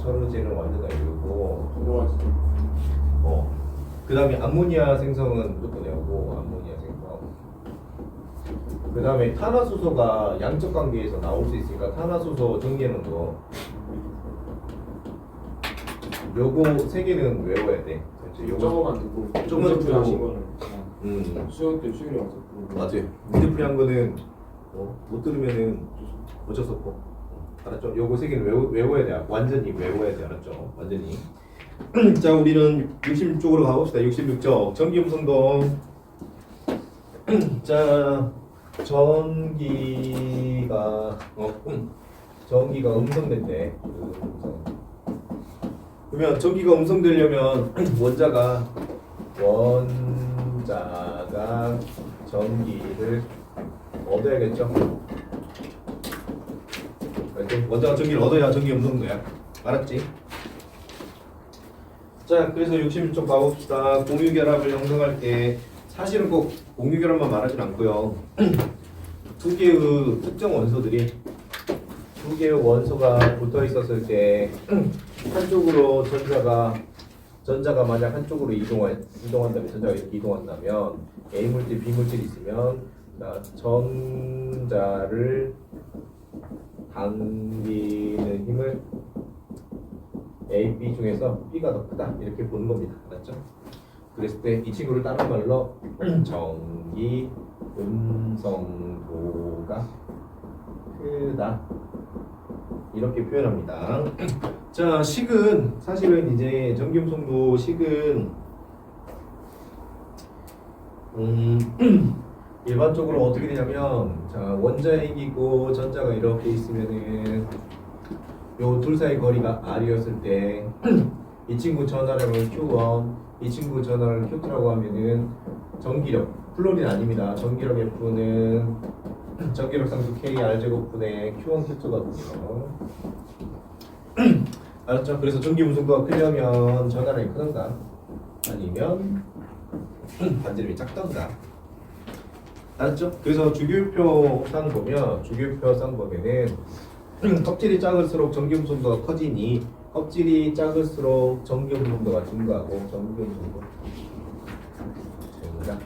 철우제는 완전히 이루고 들어가지. 그 다음에 암모니아 생성은 무조건 외우고 암모니아 생성. 그 다음에 탄화수소가 양적 관계에서 나올 수 있으니까 탄화수소 정리해놓은 거 요거 세 개는 외워야 돼. 그렇지? 저거만 듣고 조금만 문제 듣고. 하신 거는 수업 때 수요일에 와서 맞아요. 문제풀이한 거는 못 들으면은 어쩔 수 없고 알았죠? 요거 세 개는 외워야 돼. 완전히 외워야 돼. 알았죠? 완전히. 자, 우리는 66쪽으로 가봅시다. 66쪽 전기음성도. 자, 전기가 음성된대. 그러면 전기가 음성되려면 원자가 전기를 얻어야겠죠. 원자가 전기를 얻어야 전기 음성돼요. 알았지? 자, 그래서 66쪽 가봅시다. 공유결합을 형성할 때 사실은 꼭 공유결합만 말하진 않고요. 두 개의 특정 원소들이 두 개의 원소가 붙어 있었을 때 한쪽으로 전자가 만약 한쪽으로 이동한다면 전자가 이렇게 이동한다면 A 물질, B 물질이 있으면 전자를 당기는 힘을 A, B 중에서 B가 더 크다 이렇게 보는 겁니다. 맞죠? 그랬을 때 이 친구를 다른 말로 전기 음성도가 크다 이렇게 표현합니다. 자, 식은 사실은 이제 전기 음성도 식은 일반적으로 어떻게 되냐면 자, 원자핵이고 전자가 이렇게 있으면은 요 둘 사이 거리가 R이었을 때 이 친구 전하량을 Q1, 이 친구 전하를 Q2라고 하면은 전기력, 플로린 아닙니다. 전기력 F는 전기력 상수 K R 제곱분의 Q1, Q2거든요. 알았죠? 그래서 전기 음성도가 크려면 전하량이 크던가 아니면 반지름이 작던가. 알았죠? 그래서 주기율표상 보면 주기율표상 보면은 껍질이 작을수록 전기 음성도가 커지니 껍질이 작을수록 전기 음성도가 증가하고 전기 음성도 증가.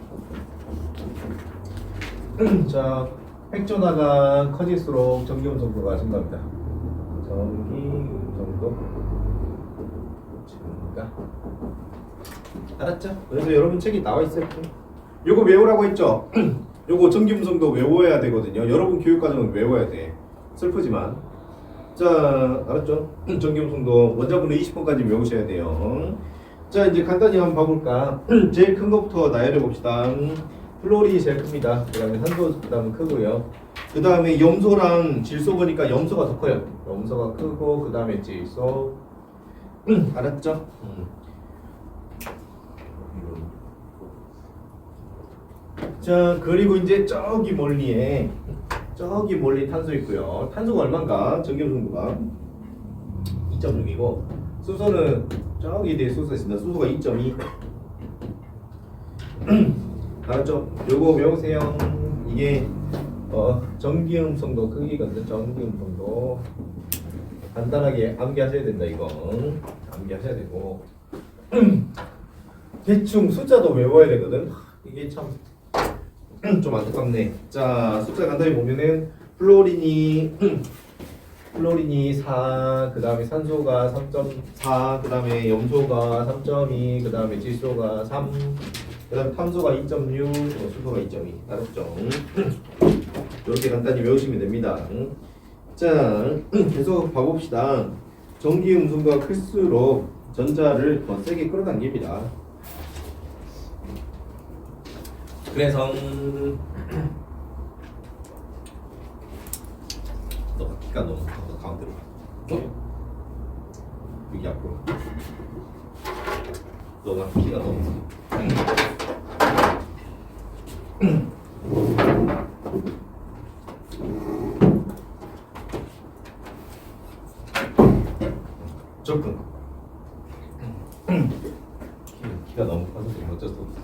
자, 핵전하가 커질수록 전기 음성도가 증가합니다. 전기 음성도 증가. 알았죠? 그래서 여러분 책이 나와 있어요. 요거 외우라고 했죠? 요거 전기 음성도 외워야 되거든요. 여러분 교육과정은 외워야 돼. 슬프지만. 자, 알았죠? 전기 음성도 원자분의 20번까지 외우셔야 돼요. 자, 이제 간단히 한번 봐볼까? 제일 큰 것부터 나열해 봅시다. 플로린이 제일 큽니다. 그 다음에 산소, 그 다음에 크고요. 그 다음에 염소랑 질소 보니까 염소가 더 커요. 염소가 크고, 그 다음에 질소. 알았죠? 자, 그리고 이제 저기 멀리 탄소 있고요. 탄소가 얼마인가? 전기 음성도가 2.6이고 수소는 저기 뒤에 수소 있습니다. 수소가 2.2. 알았죠? 요거 외우세요. 이게 전기 음성도 크기거든요. 전기 음성도 간단하게 암기하셔야 된다. 이거 암기하셔야 되고 대충 숫자도 외워야 되거든. 이게 참 좀 안타깝네. 자, 숫자 간단히 보면은 플로린이 4, 그 다음에 산소가 3.4, 그 다음에 염소가 3.2, 그 다음에 질소가 3, 그 다음에 탄소가 2.6, 수소가 2.2. 알았죠? 이렇게 간단히 외우시면 됩니다. 자, 계속 봐봅시다. 전기 음성도가 클수록 전자를 더 세게 끌어당깁니다. 그래서 너가 키가 너무 커서 가운데로 가. 여기 앞으로. 너가 키가 너무 커. 접근. 키가 너무 커서 어쩔 수 없어.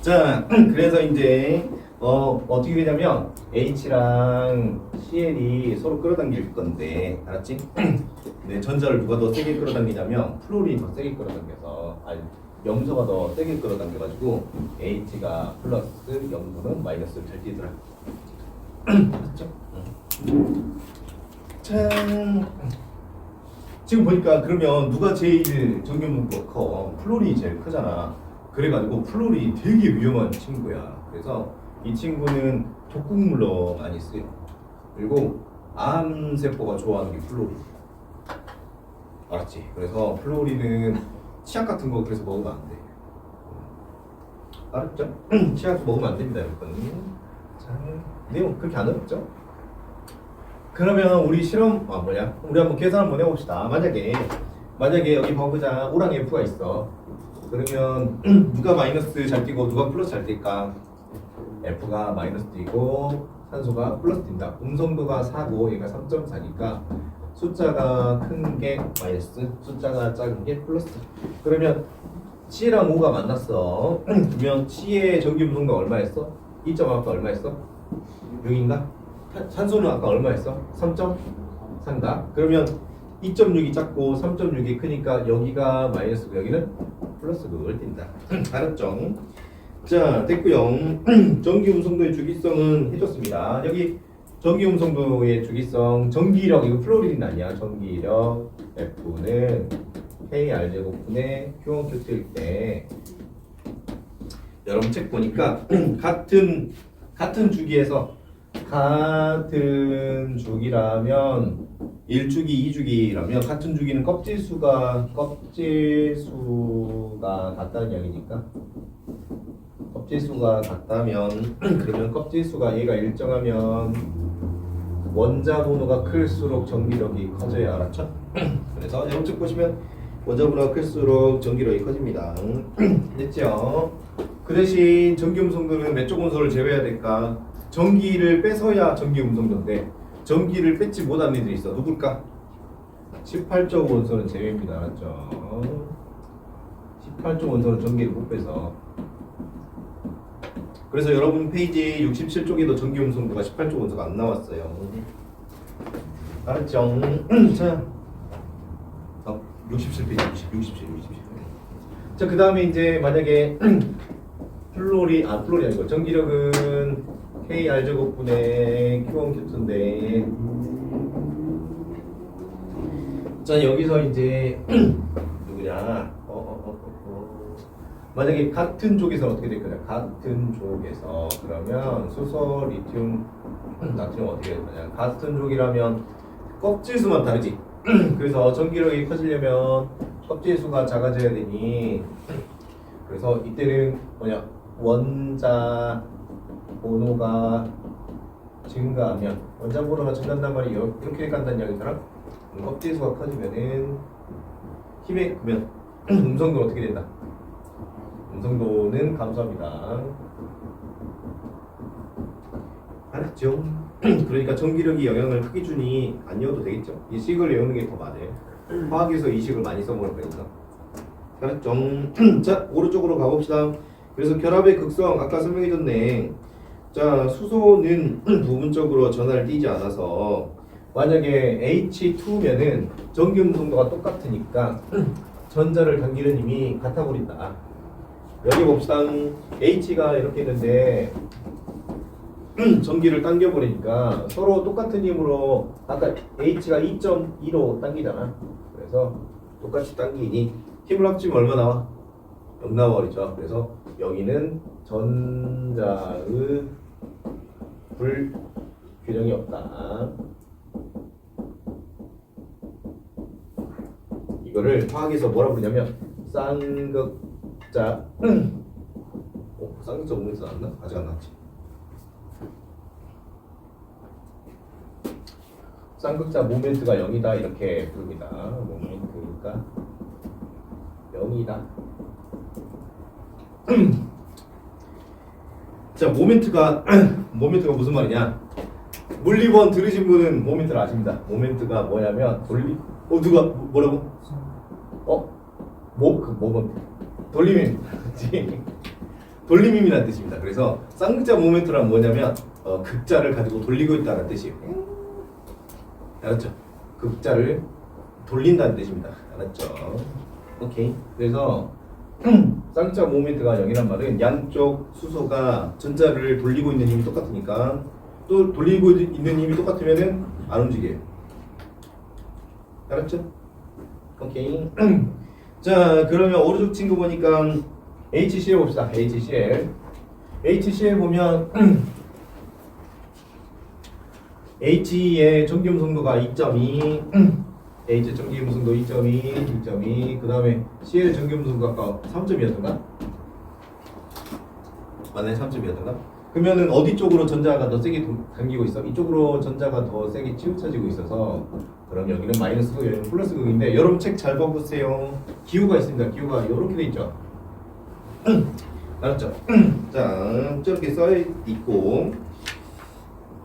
자, 그래서 이제 어떻게 되냐면 H랑 CL이 서로 끌어당길 건데 알았지? 네, 전자를 누가 더 세게 끌어당기냐면 플로린이 더 세게 끌어당겨서 아니 염소가 더 세게 끌어당겨가지고 H가 플러스 염소는 마이너스를 잘 띄더라. 맞죠? 참 지금 보니까 그러면 누가 제일 전기음성도가 커? 플로린이 제일 크잖아. 그래가지고 플로린이 되게 위험한 친구야. 그래서 이 친구는 독극물로 많이 쓰여. 그리고 암세포가 좋아하는 게 플로린. 알았지? 그래서 플로린은 치약 같은 거 그래서 먹으면 안 돼. 알았죠? 치약 먹으면 안 됩니다, 여러분. 자, 내용 그렇게 안 어렵죠? 그러면 우리 실험 우리 한번 계산 한번 해봅시다. 만약에 여기 봐보자. O랑 F가 있어. 그러면 누가 마이너스 잘 띄고 누가 플러스 잘 뛸까? F가 마이너스 띄고 산소가 플러스 띈다. 음성도가 4고 얘가 3.4니까 숫자가 큰 게 마이너스, 숫자가 작은 게 플러스. 그러면 C랑 O가 만났어. 그러면 C의 전기 음성도가 얼마였어? 2점 아까 얼마였어? 6인가? 산소는 아까 얼마였어? 3.3가? 그러면 2.6이 작고 3.6이 크니까 여기가 마이너스고 여기는 플러스를 띈다. 알았죠? 자, 됐고요. 전기 음성도의 주기성은 해줬습니다. 여기 전기 음성도의 주기성, 전기력, 이거 플로린 아니야. 전기력 F는 KR 제곱분의 Q1Q2일 때 여러분 책 보니까 같은 주기에서 같은 주기라면 1주기, 2주기라면 같은 주기는 껍질수가 같다는 이야기니까 껍질수가 같다면 그러면 껍질수가 얘가 일정하면 원자 번호가 클수록 전기력이 커져야 알았죠? 그래서 영축 보시면 원자 번호가 클수록 전기력이 커집니다. 됐죠? 그 대신 전기 음성도는 몇 쪽 원소를 제외해야 될까? 전기를 뺏어야 전기 음성도인데 전기를 뺏지 못하는 애들이 있어. 누굴까? 18쪽 원소는 제외입니다. 알았죠? 18쪽 원소는 전기를 못 빼서. 그래서 여러분 페이지 67쪽에도 전기 음성도가 18쪽 원소가 안 나왔어요. 알았죠? 자, 67페이지 67. 자, 그 다음에 이제 만약에 플로린 아니고 전기력은 KR 제곱분의 Q1Q2인데 자, 여기서 이제 누구냐 만약에 같은 쪽에서 어떻게 될 거냐? 같은 쪽에서 그러면 수소, 리튬, 나트륨 어떻게 될 거냐? 같은 쪽이라면 껍질수만 다르지. 그래서 전기력이 커지려면 껍질수가 작아져야 되니 그래서 이때는 뭐냐? 원자 번호가 증가하면 원자 번호가 증가한단 말이 이렇게 간다는 이야기잖아. 껍질수가 커지면은 힘에 그러면 음성도는 어떻게 된다? 음성도는 감소합니다. 알았죠? 그러니까 전기력이 영향을 크게 주니 안 외워도 되겠죠? 이 식을 외우는 게 더 맞아요. 화학에서 이 식을 많이 써먹을 거니까. 알았죠? 자, 오른쪽으로 가봅시다. 그래서 결합의 극성 아까 설명해줬네. 자, 수소는 부분적으로 전하를 띄지 않아서 만약에 H2면은 전기 음성도가 똑같으니까 전자를 당기는 힘이 같아 버린다. 여기 봅시다. H가 이렇게 있는데 전기를 당겨버리니까 서로 똑같은 힘으로 아까 H가 2.2로 당기잖아. 그래서 똑같이 당기니 힘을 합치면 얼마 나와? 0 나와버리죠. 그래서 여기는 전자의 불균형이 없다. 이거를 화학에서 뭐라 부르냐면 쌍극자 쌍극자 모멘트 나왔나? 아직 안 나왔지. 쌍극자 모멘트가 0이다 이렇게 부릅니다. 모멘트가 0이다. 자, 모멘트가 무슨 말이냐? 물리원 들으신 분은 모멘트를 아십니다. 모멘트가 뭐냐면 누가 뭐라고? 모멘트 돌리면 돌림힘이라는 뜻입니다. 그래서 쌍극자 모멘트란 뭐냐면 극자를 가지고 돌리고 있다는 뜻이에요. 알았죠? 극자를 돌린다는 뜻입니다. 알았죠? 오케이. 그래서 쌍극자 모멘트가 0이란 말은 양쪽 수소가 전자를 돌리고 있는 힘이 똑같으니까 또 돌리고 있는 힘이 똑같으면은 안 움직여요. 알았죠? 오케이. 자, 그러면 오른쪽 친구 보니까 HCl 봅시다. HCl 보면 H의 전기음성도가 2.2, H 전기음성도 2.2, 그 다음에 Cl 전기음성도 아까 3.2였던가? 맞네, 3.2였던가? 그러면은 어디 쪽으로 전자가 더 세게 당기고 있어? 이쪽으로 전자가 더 세게 치우쳐지고 있어서 그럼 여기는 마이너스고 여기는 플러스 극인데 여러분 책 잘 봐보세요. 기호가 있습니다. 기호가 이렇게 돼 있죠. 알았죠? 자, 저렇게 써 있고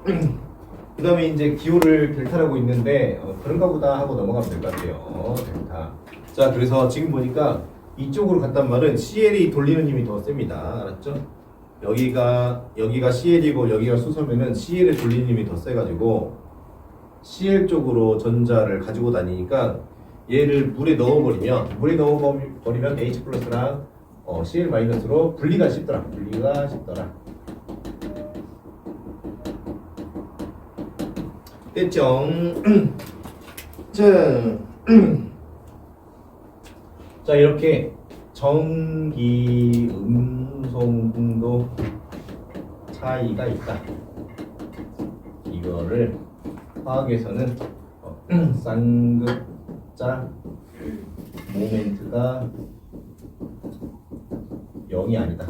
그 다음에 이제 기호를 델타라고 있는데 그런가 보다 하고 넘어가면 될 것 같아요. 델타. 자, 그래서 지금 보니까 이쪽으로 갔단 말은 CL이 돌리는 힘이 더 셉니다. 알았죠? 여기가 CL이고 여기가 수소면은 CL의 돌리는 힘이 더 세가지고 CL 쪽으로 전자를 가지고 다니니까 얘를 물에 넣어버리면 H 플러스랑 CL 마이너스로 분리가 쉽더라. 됐죠? 자, 이렇게 전기 음성궁도 차이가 있다. 이거를 화학에서는 쌍극자 모멘트가 0이 아니다.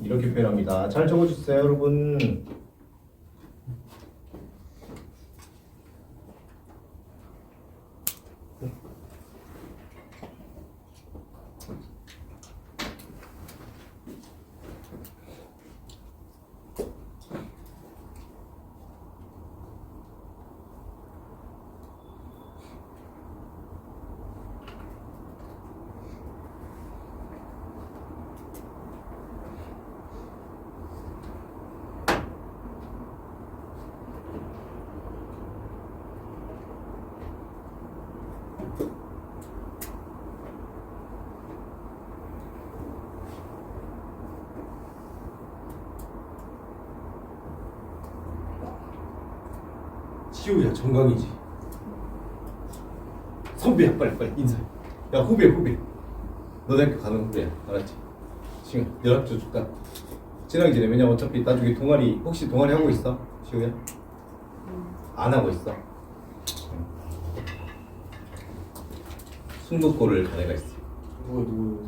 이렇게 표현합니다. 잘 적어주세요, 여러분. 시우야, 정강이지. 선배야, 빨리 인사해. 야, 후배. 너 대학교 가는 후배야. 알았지? 지금 연락처 줄까? 친하게 지내. 왜냐면 어차피 나중에 혹시 동아리 하고 있어? 시우야? 안 하고 있어. 승부골을 간 애가 있어. 누구?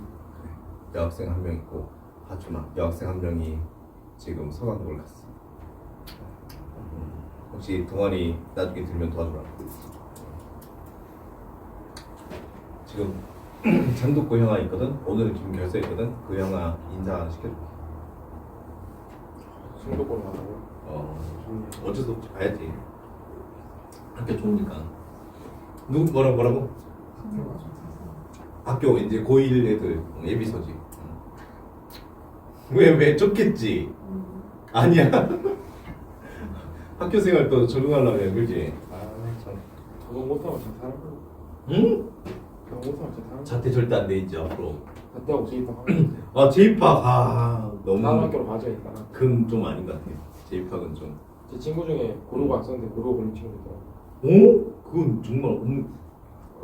여학생 한 명 있고 하주마. 여학생 한 명이 지금 서강국을 갔어. 혹시 동아리 나중에 들면 도와주라. 지금 장독고 형아 있거든. 오늘은 지금 결석했거든. 그 형아 인사 시켜줄게. 중독으로 가라고? 어쩔 수 없지. 가야지. 학교 좋으니까. 누구 뭐라고? 학교 이제 고1 애들 예비서지. 왜 좁겠지? 아니야. 학교 생활 또 적응하려면 그지? 참. 적응 못하면 잘 살아. 응? 적응 못하면 잘 살아. 자퇴 절대 안 돼 이제 앞으로. 자퇴하고 재입학하면 아 재입학 다른 너무 학교로 가져야겠다. 그건 좀 아닌 것 같아. 재입학은 좀. 제 친구 중에 고르고 안 썼는데 고르고 보는 친구 있더라고. 어? 그건 정말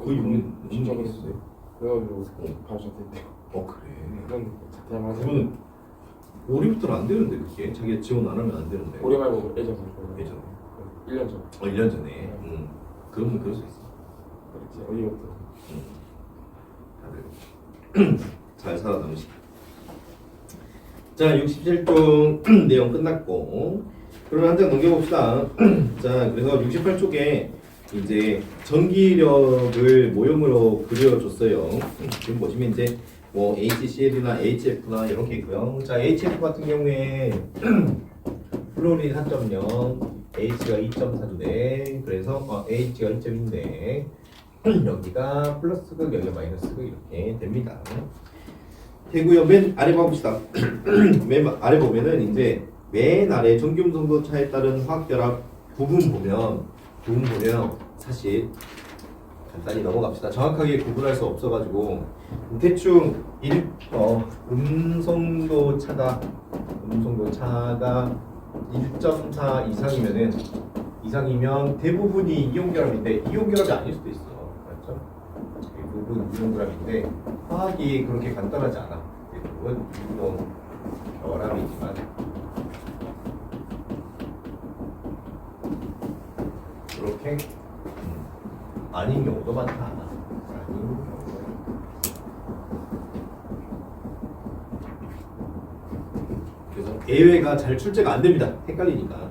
거의 없는 진짜 적이 그랬어요. 있어요. 그래가지고 바로 자퇴했대요. 그래. 그런 자퇴하면 그거는 올해부터는 안 되는데 그게 자기가 지원 안 하면 안 되는데. 올해 말고 예전 살 예전에. 1년 전. 1년 전에. 그러면 그럴 수 있어. 그랬지. 어이없다. 다들 잘 살아남으시다. 자, 67쪽 내용 끝났고 그러면 한 장 넘겨봅시다. 자, 그래서 68쪽에 이제 전기력을 모형으로 그려줬어요. 지금 보시면 이제 뭐 HCl이나 HF나 이렇게 있고요. 자, HF 같은 경우에 플로린 4.0, H가 2.4인데 그래서 H가 2.2인데 여기가 플러스극, 여기가 마이너스극 이렇게 됩니다. 되고요. 맨 아래 봐봅시다. 맨 아래 보면은 이제 맨 아래 전기음성도차에 따른 화학결합 부분 보면 사실 간단히 넘어갑시다. 정확하게 구분할 수 없어가지고 대충 음성도 차가 1.4 이상이면 대부분이 이온결합인데 이온결합이 아닐 수도 있어. 그렇죠? 대부분 이온결합인데 화학이 그렇게 간단하지 않아. 대부분 이온결합이지만 그렇게 아닌 경우도 많다. 아닌 경우도 그래서 예외가 잘 출제가 안 됩니다. 헷갈리니까.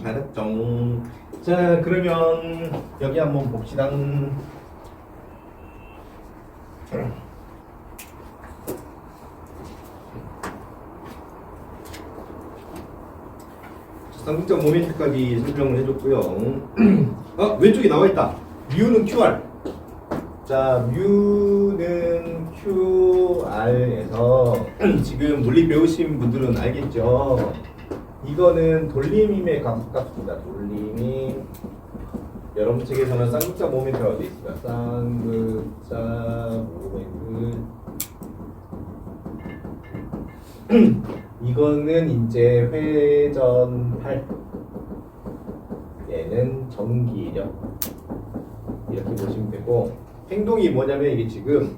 알았죠. 자, 그러면 여기 한번 봅시다. 쌍극적 모멘트까지 설명을 해줬고요. 왼쪽에 나와 있다. 뮤는 QR. 자, 뮤는 QR에서 지금 물리 배우신 분들은 알겠죠. 이거는 돌림임에 가깝습니다. 돌림임. 여러분 책에서는 쌍극적 모멘트라고 되어 있습니다. 쌍극적 모멘트. 이거는 이제 회전할, 얘는 전기력, 이렇게 보시면 되고, 행동이 뭐냐면 이게 지금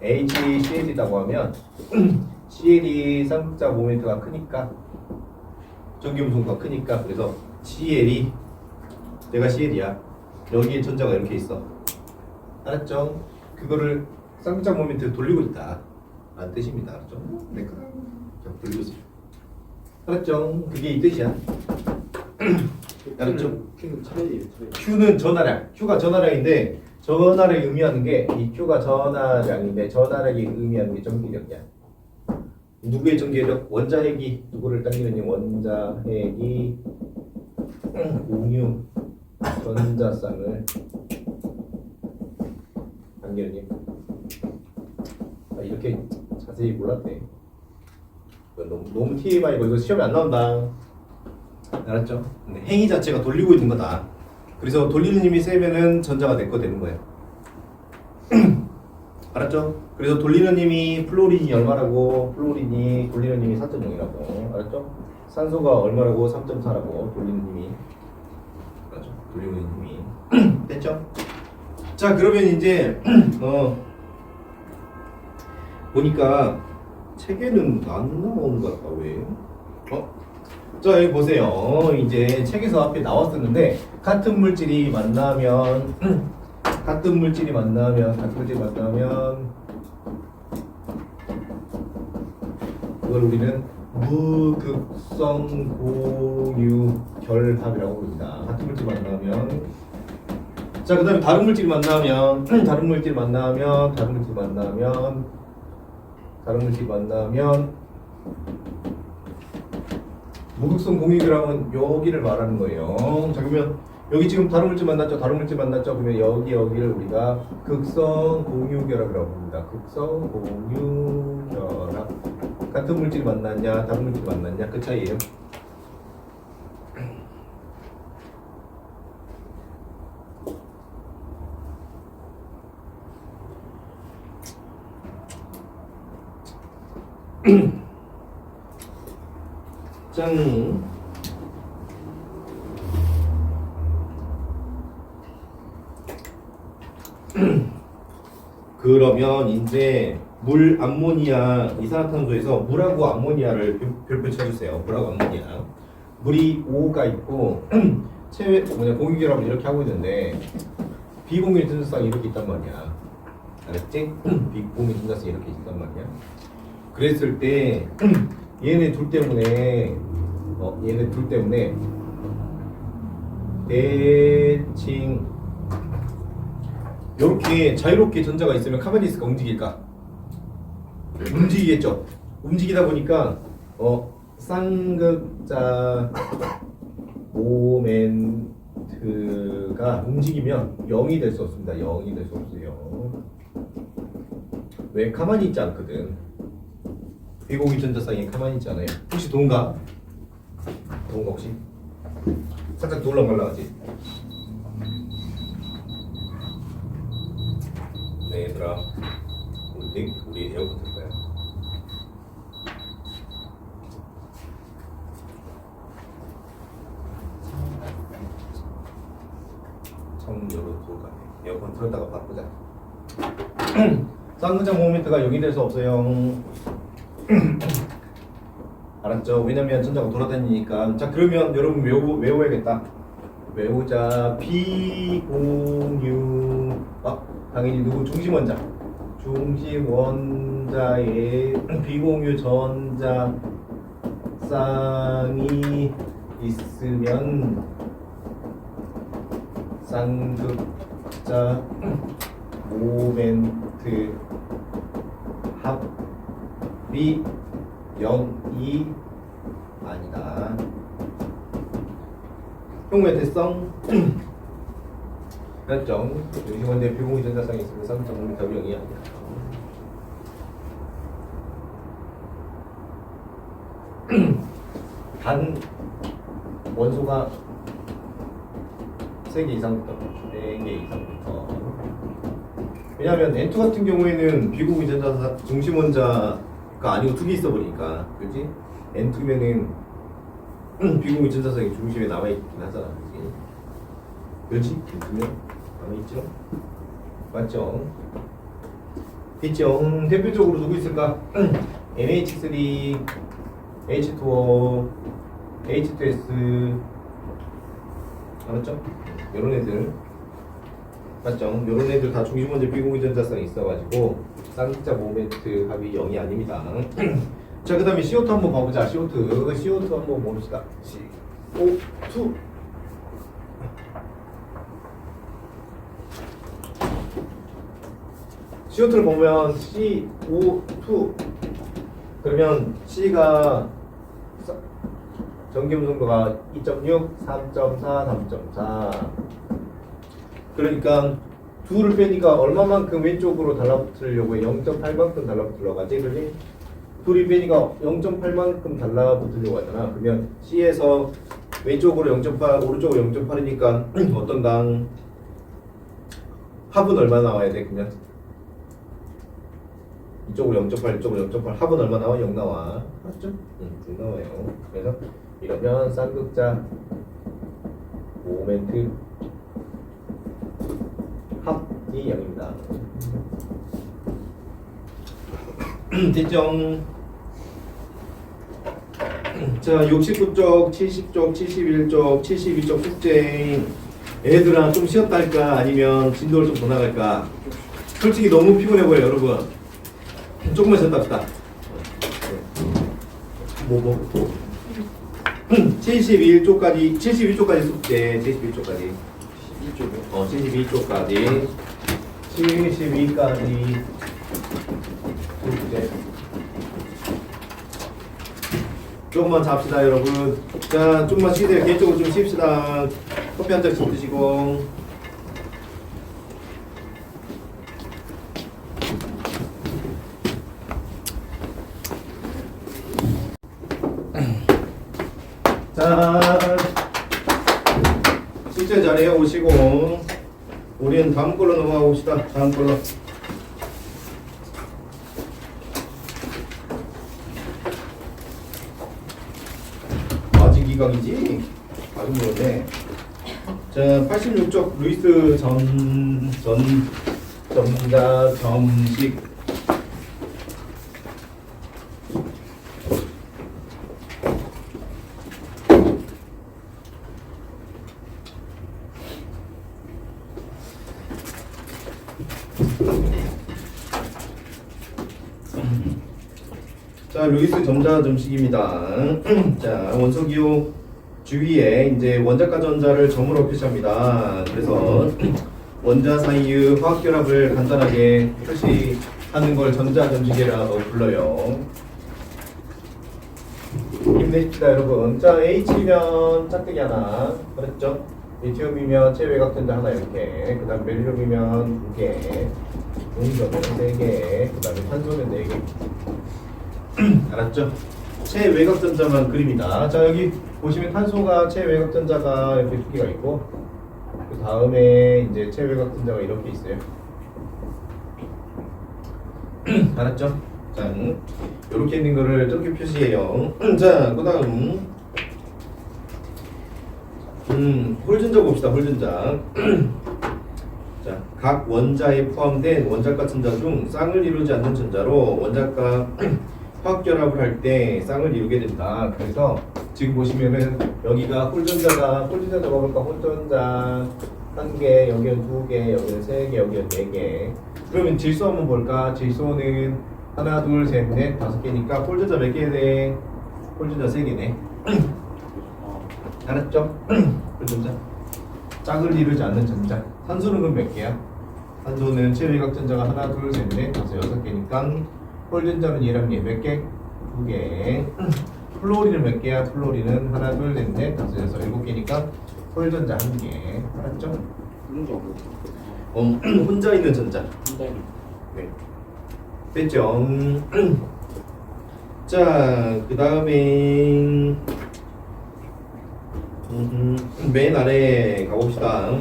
HCl이라고 하면 CL이 쌍극적 모멘트가 크니까, 전기음성도가 크니까, 그래서 CL이, 내가 CL이야, 여기에 전자가 이렇게 있어. 알았죠? 그거를 쌍극적 모멘트를 돌리고 있다 라는 뜻입니다. 알았죠? 네, 그냥 돌리고 있어요. 알았죠? 그게 이 뜻이야. 알았죠? Q는 차례예요. Q는 전하량. Q가 전하량인데 전하량이 의미하는 게 이 Q가 전하량인데 전하량이 의미하는 게 전기력이야. 누구의 전기력? 원자핵이 누구를 당기느냐? 원자핵이 공유 전자쌍을 당기느냐? 이렇게 자세히 몰랐대. 너무 TMI고 이거 시험에 안 나온다. 알았죠? 근데 행위 자체가 돌리고 있는 거다. 그래서 돌리는 힘이 세면은 전자가 내 거 되는 거예요. 알았죠? 그래서 돌리는 힘이 플로린이 얼마라고? 플로린이 돌리는 힘이 4.0이라고. 알았죠? 산소가 얼마라고? 3.4라고. 돌리는 힘이. 알았죠? 돌리는 힘이. 됐죠? 자, 그러면 이제 보니까 책에는 안 나오는 것 같다. 왜? 자, 여기 보세요. 이제 책에서 앞에 나왔었는데 같은 물질이 만나면 그걸 우리는 무극성 공유 결합이라고 부릅니다. 같은 물질 만나면. 자, 그다음에 다른 물질이 만나면 무극성 공유결합은 여기를 말하는 거예요. 자, 그러면 여기 지금 다른 물질 만났죠? 그러면 여기를 우리가 극성 공유결합이라고 부릅니다. 극성 공유결합. 같은 물질이 만났냐, 다른 물질이 만났냐, 그 차이예요. 짠. 그러면 이제 물 암모니아 이산화탄소에서 물하고 암모니아를 별표 쳐주세요. 물하고 암모니아. 물이 O가 있고 공유결합을 이렇게 하고 있는데 비공유 전자쌍이 이렇게 있단 말이야. 알았지? 비공유 전자쌍이 이렇게 있단 말이야. 그랬을 때 얘네 둘 때문에 대칭 이렇게 자유롭게 전자가 있으면 카바니스가 움직일까? 움직이겠죠. 움직이다 보니까 쌍극자 모멘트가 움직이면 0이 될 수 없습니다. 0이 될 수 없어요. 왜? 가만히 있지 않거든. 비공유 전자쌍이 가만히 있지 않아요. 혹시 동가? 동가 혹시? 살짝 놀라말라하지? 네 얘들아, 우리 에어컨 틀 거야. 청열은 동가. 에어컨 틀었다가 바꾸자. 쌍극장 모멘트가 여기 될 수 없어요. 알았죠? 왜냐면 전자가 돌아다니니까. 자, 그러면 여러분 외워야겠다. 외우자. 비공유. 당연히 누구? 중심원자. 중심원자에 비공유 전자쌍이 있으면 쌍극자 모멘트 합이 0이 아니다. 형의 대성 결정. 중심원자에 비공유 전자쌍이 있으면 쌍극자 모멘트 합이 0이 아니다. 단 원소가 3개 이상부터 4개 이상부터. 왜냐하면 N2 같은 경우에는 비공유 전자 중심원자가 아니고 2개 있어버리니까, 그렇지? N2면은 비공유 전자쌍이 중심에 남아있긴 하잖아, 그렇지? N2면 남아있죠? 맞죠? 있죠? 대표적으로 누구 있을까? NH3, H2O, H2S, 알았죠? 요런 애들 맞죠? 요런 애들 다 중심원자 비공유 전자쌍이 있어가지고 쌍극자 모멘트 합이 0이 아닙니다. 자, 그 다음에 CO2 한번 봐보자. CO2 한번 봅시다. CO2 CO2를 보면 CO2 그러면 C가 전기음성도가 2.6, 3.4, 3.4. 그러니까 2를 빼니까 얼마만큼 왼쪽으로 달라붙으려고 해? 0.8만큼 달라붙으려고 하지, 그러지? 2를 빼니까 0.8만큼 달라붙으려고 하잖아. 그러면 C에서 왼쪽으로 0.8, 오른쪽으로 0.8이니까 어떤 당 합은 얼마 나와야 돼? 그러면 이쪽으로 0.8, 이쪽으로 0.8, 합은 얼마 나와? 0 나와. 맞죠? 0 나와요. 그래서 이러면 쌍극자 모멘트 합이 0입니다. 됐죠? 자, 69쪽, 70쪽, 71쪽, 72쪽 숙제. 얘들아 좀 쉬었다 할까? 아니면 진도를 좀 더 나갈까? 솔직히 너무 피곤해 보여요, 여러분. 조금만 쉬었다 합시다. 71쪽까지 숙제. 72쪽까지. 72쪽까지. 72까지 숙제. 조금만 잡시다, 여러분. 자, 조금만 쉬세요. 개인적으로 좀 쉽시다. 커피 한 잔씩 드시고. 자, 숙제 자리에 오시고 우리는 다음 걸로 넘어가 봅시다. 다음 걸로. 아직 이강이지? 아직 모르네. 자, 86쪽 루이스 전자 점식. 자, 루이스 전자 점식입니다. 자, 원소기호 주위에 이제 원자과 전자를 점으로 표시합니다. 그래서 원자 사이의 화학 결합을 간단하게 표시하는 걸 전자 점식이라고 불러요. 힘내십시다 여러분. 자 H면 짝대기 하나 그랬죠? 리튬이면 체외곽전자 하나 이렇게, 그 다음 벨륨이면 2개, 용접은 3개, 그 다음에 탄소는 4개. 알았죠? 체외곽전자만 그립니다. 자 여기 보시면 탄소가 체외곽전자가 이렇게 2개가 있고, 그 다음에 이제 체외곽전자가 이렇게 있어요. 알았죠? 자 이렇게 있는 거를 저렇게 표시해요. 자 그 다음 홀전자 봅시다. 홀전자. 자, 각 원자에 포함된 원자과 전자 중 쌍을 이루지 않는 전자로 원자과 화학 결합을 할 때 쌍을 이루게 된다. 그래서 지금 보시면은 여기가 홀전자가 볼까? 홀전자 1개, 여기는 2개, 여기는 3개, 여기는 4개. 그러면 질소 한번 볼까? 질소는 하나, 둘, 셋, 넷, 5개니까 홀전자 몇 개 돼? 홀전자 3개네. 알았죠? 홀전자. 짝을 이루지 않는 전자. 산소는 그럼 몇 개야? 산소는 체외곽전자가 하나, 둘, 셋, 넷, 5, 6개니까 홀전자는 얘랑 얘 몇 개? 2개. 플로리는 몇 개야? 플로리는 하나, 둘, 셋, 넷, 5, 6, 7개니까 홀전자 1개. 알았죠? 그런 거 없고. 혼자 있는 전자. 한달 네. 됐죠? 자, 그 다음에 맨 아래 가봅시다.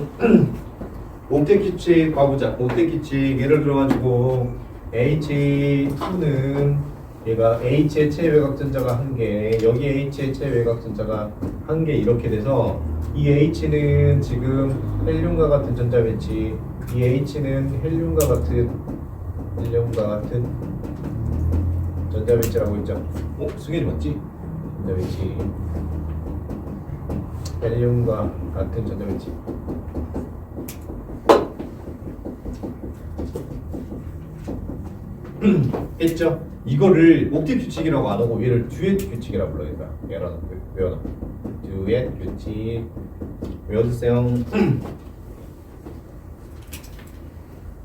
옥텟 규칙 봐보자. 옥텟 규칙 예를 들어가지고 H2는 얘가 H의 체외곽전자가 1개, 여기 H의 체외곽전자가 1개 이렇게 돼서 이 H는 지금 헬륨과 같은 전자 배치, 이 H는 헬륨과 같은 전자 배치라고 했죠. 승현이 맞지? 전자 배치. 헬륨과 같은 전자 배치. 했죠? 이거를 옥텟 규칙이라고 안 하고 얘를 듀엣 규칙이라고 불러야 된다. 외워놔. 듀엣 규칙 외워주세요.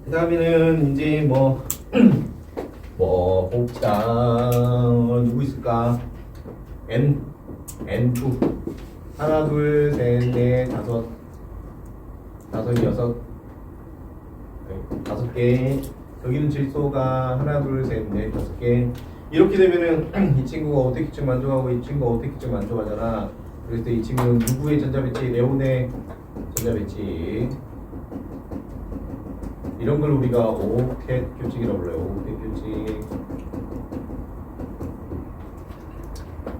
그 다음에는 이제 뭐 봅시다. 누구 있을까? N2 하나, 둘, 셋, 넷, 다섯, 여섯, 5개. 여기는 질소가 하나, 둘, 셋, 넷, 5개. 이렇게 되면은 이 친구가 옥텟 규칙 만족하고 이 친구가 옥텟 규칙 만족하잖아. 그래서 이 친구는 누구의 전자 배치? 네온의 전자 배치. 이런 걸 우리가 옥텟 규칙이라고 불러요. 옥텟 규칙.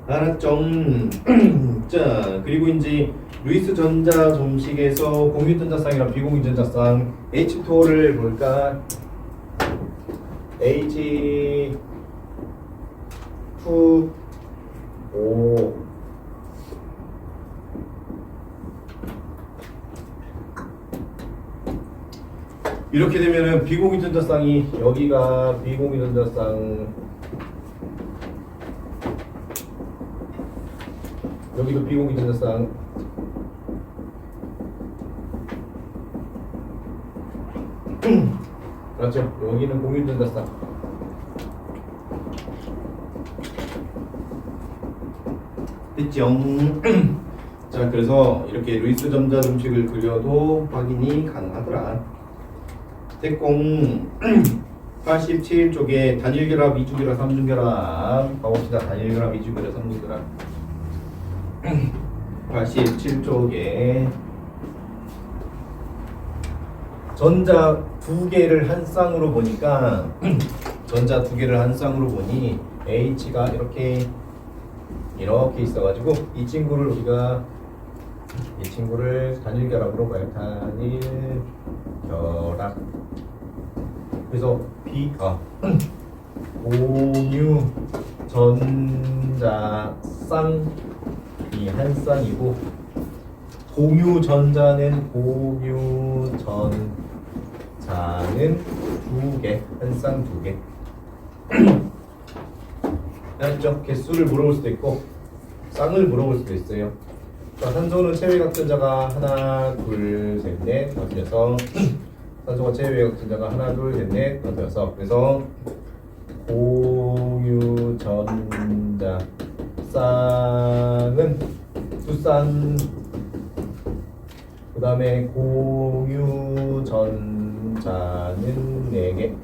알았죠? 자, 그리고 이제 루이스 전자 점식에서 공유 전자쌍이랑 비공유 전자쌍 H2O를 볼까? H2O 이렇게 되면은 비공유 전자쌍이 여기가 비공유 전자쌍, 여기도 비공유 전자쌍. 그렇죠? 여기는 공유 전자쌍. 됐죠? 자, 그래서 이렇게 루이스 전자 점식을 그려도 확인이 가능하더라. 됐고 87쪽에 단일결합, 이중결합, 삼중결합 가봅시다. 단일결합, 이중결합, 삼중결합. 87쪽에 전자 2개를 한 쌍으로 보니까 전자 2개를 한 쌍으로 보니 H가 이렇게 있어가지고 이 친구를 단일결합으로 봐요. 단일결합. 그래서 공유 전자쌍이 한 쌍이고, 공유 전자는 2개, 한 쌍 2개. 알았죠? 개수를 물어볼 수도 있고 쌍을 물어볼 수도 있어요. 자, 산소는 체외곽전자가 하나, 둘, 셋, 넷, 5, 6. 산소가 체외곽전자가 하나, 둘, 셋, 넷, 5, 6. 그래서 공유 전자 쌍은 두 쌍. 그 다음에 공유 전자는 4개.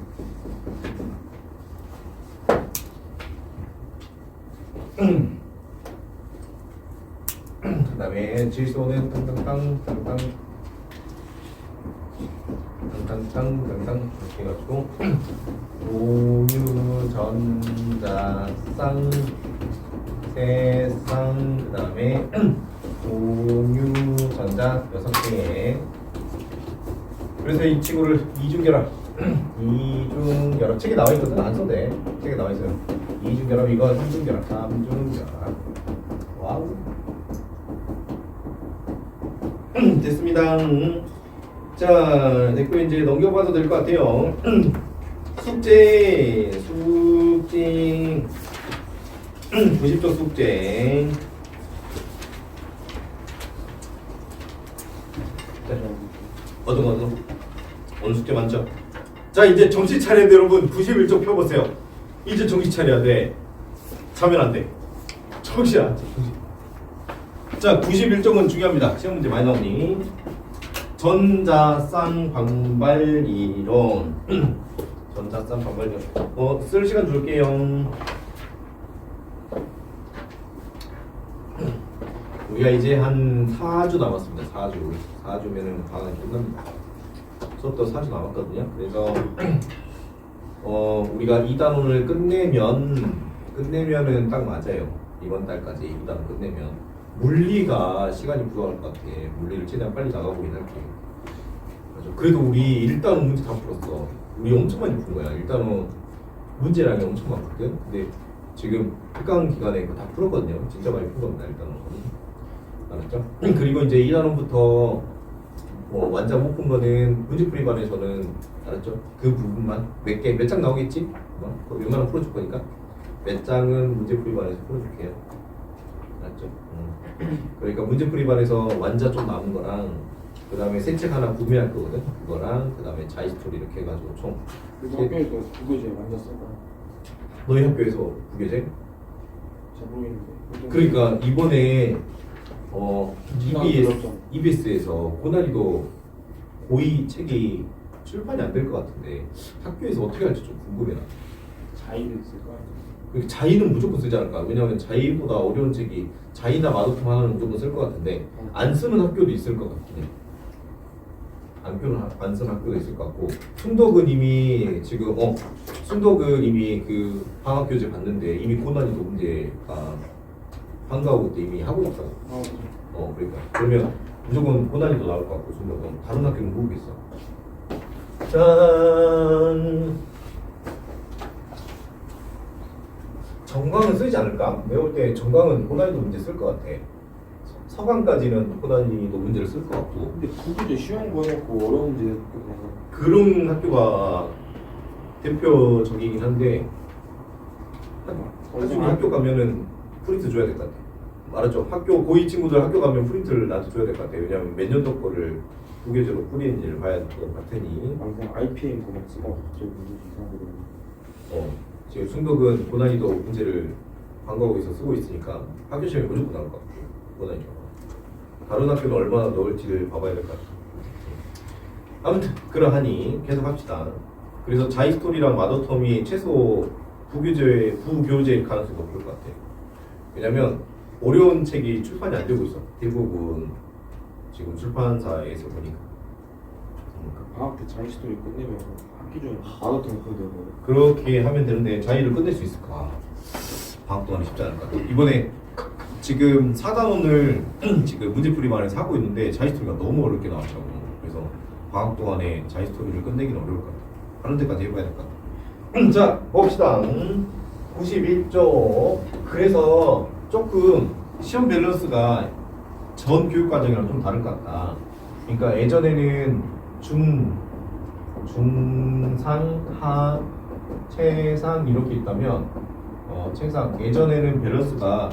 그 다음에 질소는 탕탕탕 이렇게 해가지고 공유 전자 쌍 3쌍. 그 다음에 공유 전자 6개. 그래서 이 친구를 이중결합 책에 나와 있거든. 안 써도 돼. 책에 나와 있어요. 이중결합 이거 삼중결합 삼중결합. 와우. 됐습니다. 자, 됐고 이제 넘겨봐도 될 것 같아요. 숙제 90쪽 숙제. 어떤 오늘 숙제 많죠? 자, 이제 정신 차려야 돼 여러분. 91쪽 펴보세요. 이제 정신 차려야 돼. 자면 안 돼. 정신 안 차려. 자, 91쪽은 중요합니다. 시험 문제 많이 나오니. 전자쌍 방발 이론. 전자쌍 방발 이론. 쓸 시간 줄게요. 우리가 이제 한 4주 남았습니다. 4주면은 방학이 끝납니다. 수업도 4주 남았거든요. 그래서 우리가 2단원을 끝내면은 딱 맞아요. 이번 달까지 2단원 끝내면. 물리가 시간이 부족할 것 같아. 물리를 최대한 빨리 나가보긴 할게요. 그래도 우리 1단원 문제 다 풀었어. 우리 엄청 많이 푼 거야. 1단원 문제량이 엄청 많거든. 근데 지금 특강 기간에 그거 다 풀었거든요. 진짜 많이 푼 겁니다. 1단원. 알았죠? 그리고 이제 2단원부터 완자 못 푼 거는 문제풀이반에서는 알았죠? 그 부분만 몇 장 나오겠지? 웬만하면 풀어줄 거니까 몇 장은 문제풀이반에서 풀어줄게요. 알았죠? 그러니까 문제풀이반에서 완자 좀 남은 거랑 그 다음에 새 책 하나 구매할 거거든. 그거랑 그 다음에 자이스토리 이렇게 해가지고 총. 그리고 학교에서 국어제 완전 쓴다. 너희 학교에서 부계제? 잘 모르겠는데. 그러니까 이번에 들었죠. EBS에서 고난이도 고2 책이 출판이 안 될 것 같은데 학교에서 어떻게 할지 좀 궁금해. 자의도 있을 거 아니야. 자의는 무조건 쓰지 않을까? 왜냐하면 자의보다 어려운 책이 자의나 마도톰 하나는 무조건 쓸 것 같은데 안 쓰는 학교도 있을 것 같긴 해. 안 쓰는 학교도 있을 것 같고 순덕은 이미 지금 순덕은 이미 그 방학 교재 봤는데 이미 고난이도 문제가 방과후 때 이미 하고 있다고. 그러니까 그러면 무조건 고난이도 나올 것 같고 순덕은 다른 학교는 모르겠어. 짠. 정강은 쓰지 않을까? 내가 볼 때 정강은 고난이도 문제 쓸 것 같아. 서강까지는 고난이도 문제를 쓸 것 같고. 근데 국어제 쉬운 거 해놓고 어려운 문제 해놓고 그런 학교가 대표적이긴 한데 나중에 학교 가면은 프린트 줘야 될 것 같아. 말하죠. 학교 고2 친구들 학교 가면 프린트를 나도 줘야 될 것 같아. 왜냐면 몇 년도 거를 부계제로 뿌리는지를 봐야 될 것 같으니. 그냥 IPM 그거 쓰고 갑자기 문제 이상하게 지금 순덕은 고난이도 문제를 방과후에서 쓰고 있으니까 학교 시험에 무조건 나올 것 같고 고난이도. 다른 학교는 얼마나 넣을지를 봐봐야 될 것 같아. 아무튼 그러하니 계속 합시다. 그래서 자이스토리랑 마더텀이 최소 부교재일 가능성이 높을 것 같아. 왜냐면 어려운 책이 출판이 안 되고 있어. 대부분 지금 출판사에서 보니까. 방학 때 자이스토리 끝내면 학기 중에 바로 더 끝내고. 그렇게 하면 되는데 자의를 끝낼 수 있을까? 방학 동안에 쉽지 않을 것 같아. 이번에 지금 4단원을 지금 문제풀이반에서 하고 있는데 자이스토리가 너무 어렵게 나왔다고. 그래서 방학 동안에 자이스토리를 끝내기는 어려울 것 같아. 하는 데까지 해봐야 될 것 같아. 자, 봅시다. 91조. 그래서 조금 시험 밸런스가 전 교육과정이랑 좀 다른 것 같다. 그러니까 예전에는 중상, 하, 최상 이렇게 있다면 최상 예전에는 밸런스가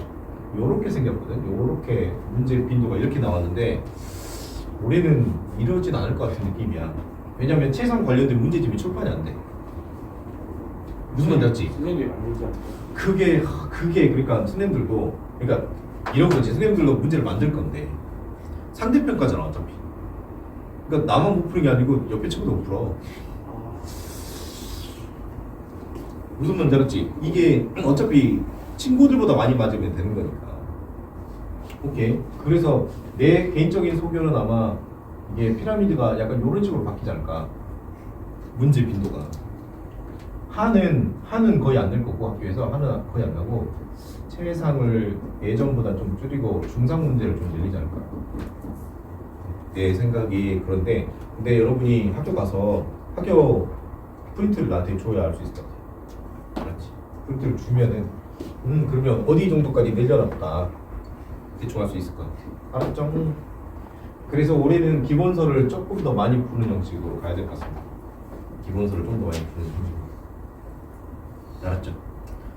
요렇게 생겼거든. 요렇게 문제 빈도가 이렇게 나왔는데 올해는 이러진 않을 것 같은 느낌이야. 왜냐면 최상 관련된 문제집이 출판이 안 돼. 무슨 말인지 알지? 선생님이 만들지 않을까? 그게 그러니까 선생님들도 그러니까 이런 거지. 선생님들도 문제를 만들 건데 상대편까지는 어차피. 그러니까 나만 못 푸는 게 아니고 옆에 친구도 못 풀어. 무슨 말인지 알았지? 이게 어차피 친구들보다 많이 맞으면 되는 거니까. 오케이. 그래서 내 개인적인 소견은 아마 이게 피라미드가 약간 이런 식으로 바뀌지 않을까. 문제 빈도가. 하는 거의 안 될 거고 학교에서 하는 거의 안 나고 최상을 예전보다 좀 줄이고 중상 문제를 좀 늘리지 않을까. 내 생각이 그런데 근데 여러분이 학교 가서 학교 프린트를 나한테 줘야 알 수 있을 것 같아. 알았지? 프린트를 주면은 그러면 어디 정도까지 늘려놨다 대충 할 수 있을 것 같아. 알았죠? 그래서 올해는 기본서를 조금 더 많이 푸는 형식으로 가야 될 것 같습니다. 기본서를 좀 더 많이 푸는 형식으로. 알았죠?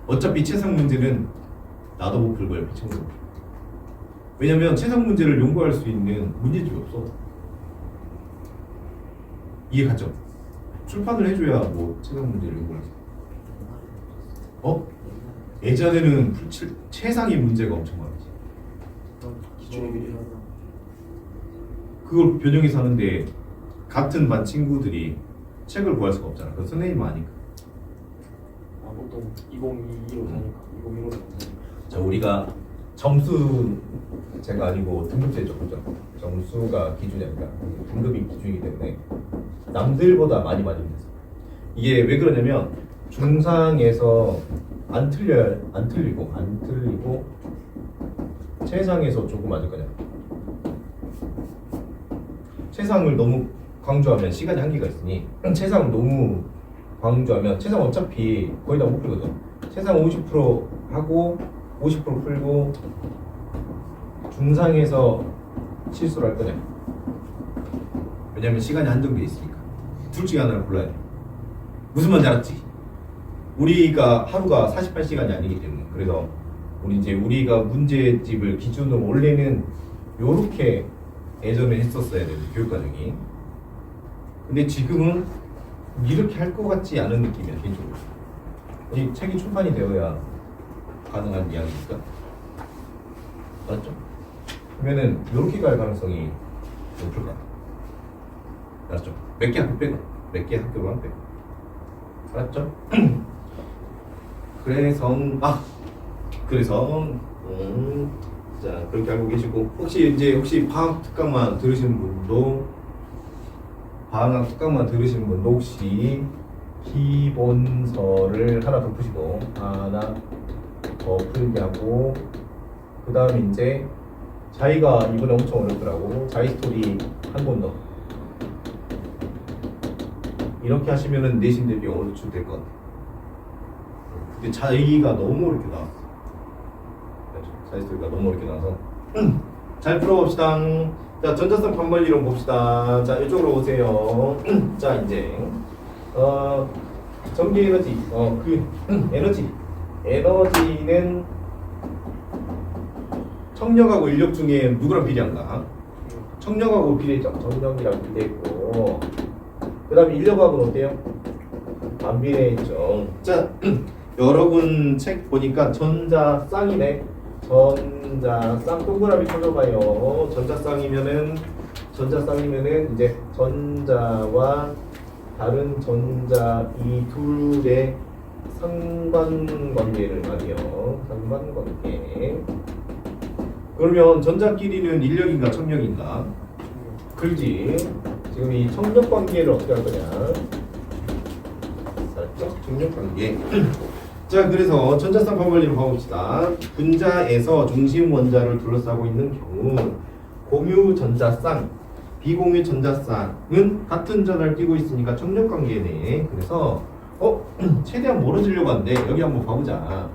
어차피 최상 문제는 나도 못 풀고 옆에 친구도 못 풀고. 왜냐면 최상 문제를 연구할 수 있는 문제집이 없어. 이해 가죠? 출판을 해줘야 뭐 최상 문제를 연구할 수 있어. 예전에는 최상의 문제가 엄청 많았지. 기준이 그걸 변형해서 하는데 같은 반 친구들이 책을 구할 수가 없잖아. 그 선생님 아니까. 보통 2022로 사니까 2015로 사니까. 자, 우리가 점수제가 아니고 등급제죠, 그죠? 점수가 기준이 아니라 등급이 기준이기 때문에 남들보다 많이 맞으면 됐어. 이게 왜 그러냐면 중상에서 안 틀리고 최상에서 조금 맞을 거냐. 최상을 너무 강조하면 시간이 한계가 있으니 최상을 너무 강조하면 최상 어차피 거의 다 못 풀거든. 최상 50% 하고 50% 풀고 중상에서 실수를 할 거냐. 왜냐면 시간이 한정돼 있으니까. 둘 중에 하나를 골라야 돼. 무슨 말인지 알았지? 우리가 하루가 48시간이 아니기 때문에. 그래서 우리가 문제집을 기준으로 원래는 요렇게 예전에 했었어야 되는 교육과정이. 근데 지금은 이렇게 할 것 같지 않은 느낌이야, 개인적으로. 이 책이 출판이 되어야 가능한 이야기니까. 맞죠? 그러면은 이렇게 갈 가능성이 높을 것 같아. 알았죠? 몇 개 학교 빼고, 몇 개 학교만 빼고. 알았죠? 그래서 자, 그렇게 알고 계시고 혹시 방학 특강만 들으시는 분도 혹시 기본서를 하나 더 푸시고 하나 더 풀기하고 그 다음 이제 자기가 이번에 엄청 어렵더라고. 자기 스토리 한 번 더 이렇게 하시면은 내신 대비 어느 쯤 될 것 같아. 근데 자기가 너무 어렵게 나왔어. 자기 스토리가 너무 어렵게 나와서 잘 풀어봅시다. 자, 전자성 반발 이론 봅시다. 자, 이쪽으로 오세요. 자, 이제 전기 에너지, 에너지는 청력하고 인력 중에 누구랑 비례한가? 청력하고 비례했죠. 청력이랑 비례했고, 그 다음에 인력하고는 어때요? 안 비례했죠. 자, 여러분 책 보니까 전자쌍이네. 전자쌍 동그라미 쳐줘봐요. 전자쌍이면은 이제 전자와 다른 전자 이 둘의 상관관계를 말이요. 상관관계. 그러면 전자끼리는 인력인가 청력인가? 그렇지. 지금 이 청력 관계를 어떻게 할 거냐? 알았죠? 청력 관계. 자, 그래서 전자쌍 반발리로 가봅시다. 분자에서 중심 원자를 둘러싸고 있는 경우 공유 전자쌍, 비공유 전자쌍은 같은 전하를 띄고 있으니까 청력 관계네. 그래서 최대한 멀어지려고 하는데 여기 한번 봐보자.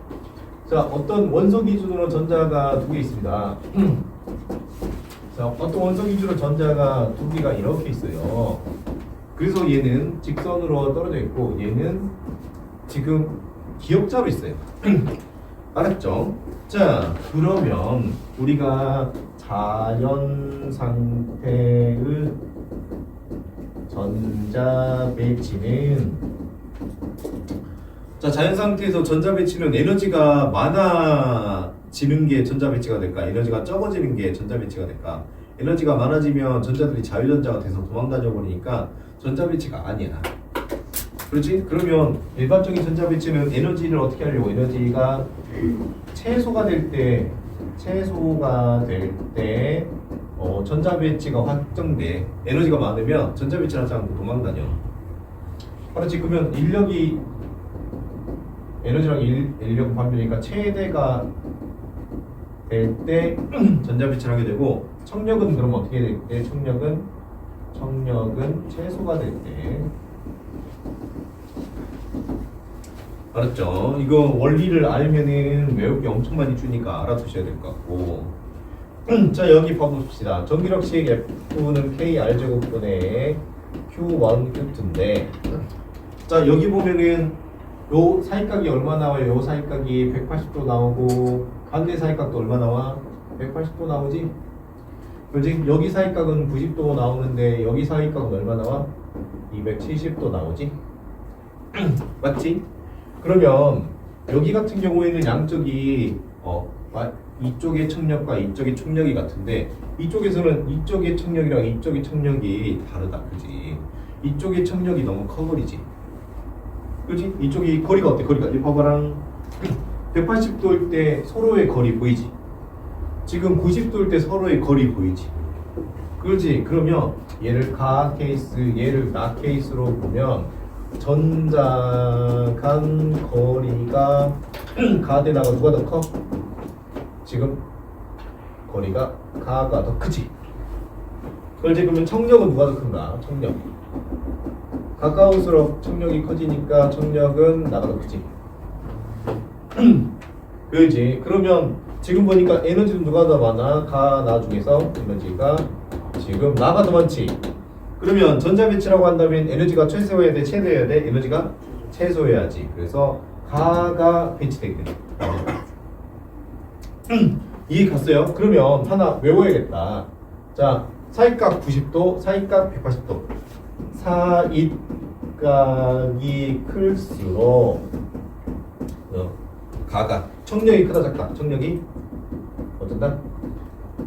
자, 어떤 원소 기준으로 전자가 두 개 있습니다. 자, 어떤 원소 기준으로 전자가 두 개가 이렇게 있어요. 그래서 얘는 직선으로 떨어져 있고 얘는 지금 기역자로 있어요. 알았죠? 자, 그러면 우리가 자연 상태의 전자 배치는 자, 자연 상태에서 전자 배치는 에너지가 많아지는 게 전자 배치가 될까? 에너지가 적어지는 게 전자 배치가 될까? 에너지가 많아지면 전자들이 자유전자가 돼서 도망다녀 버리니까 전자 배치가 아니야. 그렇지? 그러면 일반적인 전자 배치는 에너지를 어떻게 하려고? 에너지가 최소가 될 때 전자 배치가 확정돼. 에너지가 많으면 전자 배치를 하지 않고 도망다녀. 그렇지? 그러면 인력이 에너지랑 인력 반비니까 최대가 될 때 전자 배치를 하게 되고, 청력은 그럼 어떻게 될 때? 청력은 최소가 될 때. 알았죠? 이거 원리를 알면은 외울 게 엄청 많이 주니까 알아두셔야 될 것 같고. 자, 여기 봐봅시다. 전기력식 F는 K R제곱분의 Q1 Q2인데, 자, 여기 보면은 요 사이각이 얼마 나와요? 요 사이각이 180도 나오고, 반대 사이각도 얼마 나와? 180도 나오지? 그렇지? 여기 사이각은 90도 나오는데 여기 사이각은 얼마 나와? 270도 나오지? 맞지? 그러면 여기 같은 경우에는 양쪽이 이쪽의 청력과 이쪽의 총력이 같은데, 이쪽에서는 이쪽의 청력이랑 이쪽의 청력이 다르다, 그지? 이쪽의 청력이 너무 커버리지, 그지? 이쪽이 거리가 어때? 거리가 이 봐봐랑 180도일 때 서로의 거리 보이지? 지금 90도일 때 서로의 거리 보이지? 그렇지? 그러면 얘를 가 케이스, 얘를 나 케이스로 보면 전자 간 거리가 가대 나가 누가 더 커? 지금 거리가 가가 더 크지? 그렇지? 그러면 청력은 누가 더 큰가? 청력. 가까울수록 청력이 커지니까 청력은 나가 더 크지? 그렇지? 그러면 지금 보니까 에너지는 누가 더 많아? 가, 나 중에서 에너지가 지금 나가 더 많지? 그러면 전자 배치라고 한다면 에너지가 최소해야 돼? 최대해야 돼? 에너지가 최소해야지. 그래서 가가 배치되거든. 이해 갔어요? 그러면 하나 외워야겠다. 자, 사이각 90도, 사이각 180도. 사이각이 클수록 가가 청력이 크다 작다? 청력이 어쩐다?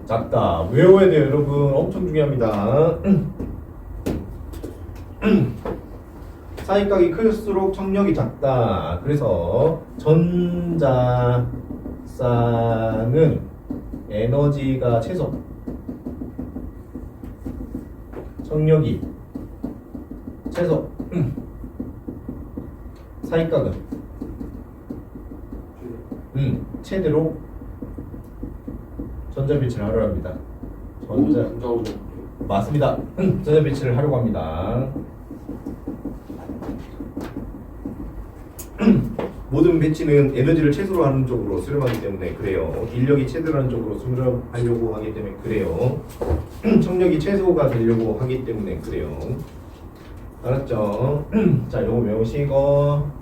작다. 외워야 돼요, 여러분. 엄청 중요합니다. 사이각이 클수록 청력이 작다. 그래서 전자쌍은 에너지가 최소, 청력이 최소, 사이각은 최대로 전자 배치를 하려 합니다. 맞습니다. 전자 배치를 하려고 합니다. 모든 배치는 에너지를 최소로 하는 쪽으로 수렴하기 때문에 그래요. 인력이 최대로 하는 쪽으로 수렴하려고 하기 때문에 그래요. 청력이 최소가 되려고 하기 때문에 그래요. 알았죠? 자, 요거 외우시고.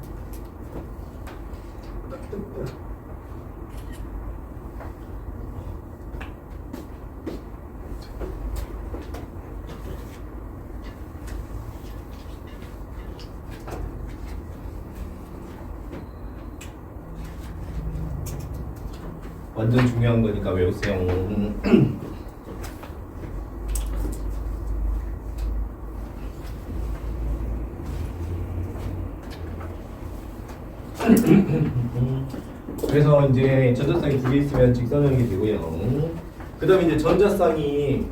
완전 중요한 거니까 외우세요. 그래서 이제 전자쌍이 두 개 있으면 직선형이 되고요. 그 다음에 이제 전자쌍이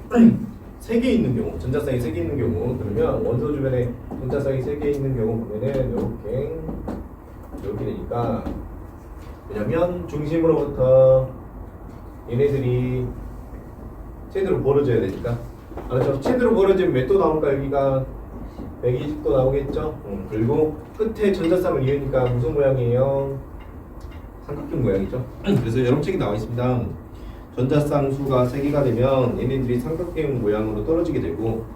세 개 있는 경우, 전자쌍이 세 개 있는 경우, 그러면 원소 주변에 전자쌍이 세 개 있는 경우 보면은 이렇게 되니까, 왜냐면 중심으로부터 얘네들이 최대로 벌어져야 되니까. 알았죠? 최대로 벌어지면 몇 도 나올까? 여기가 120도 나오겠죠? 그리고 끝에 전자쌍을 이으니까 무슨 모양이에요? 삼각형 모양이죠? 그래서 여러분 책에 나와 있습니다. 전자쌍 수가 3개가 되면 얘네들이 삼각형 모양으로 떨어지게 되고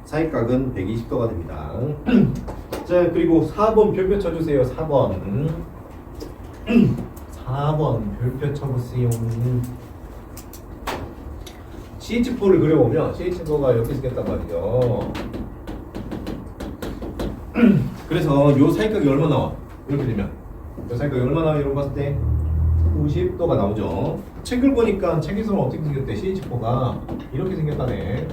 사이각은 120도가 됩니다. 자, 그리고 4번 별표 쳐주세요. 4번 4번 별표 쳐보세요. CH4를 그려보면 CH4가 이렇게 생겼단 말이죠. 그래서 요 사이각이 얼마 나와? 이렇게 되면 살각이 얼마 나와요? 여러분 봤을 때 90도가 나오죠. 책을 보니까 책에서는 어떻게 생겼대? CH4가 이렇게 생겼다네.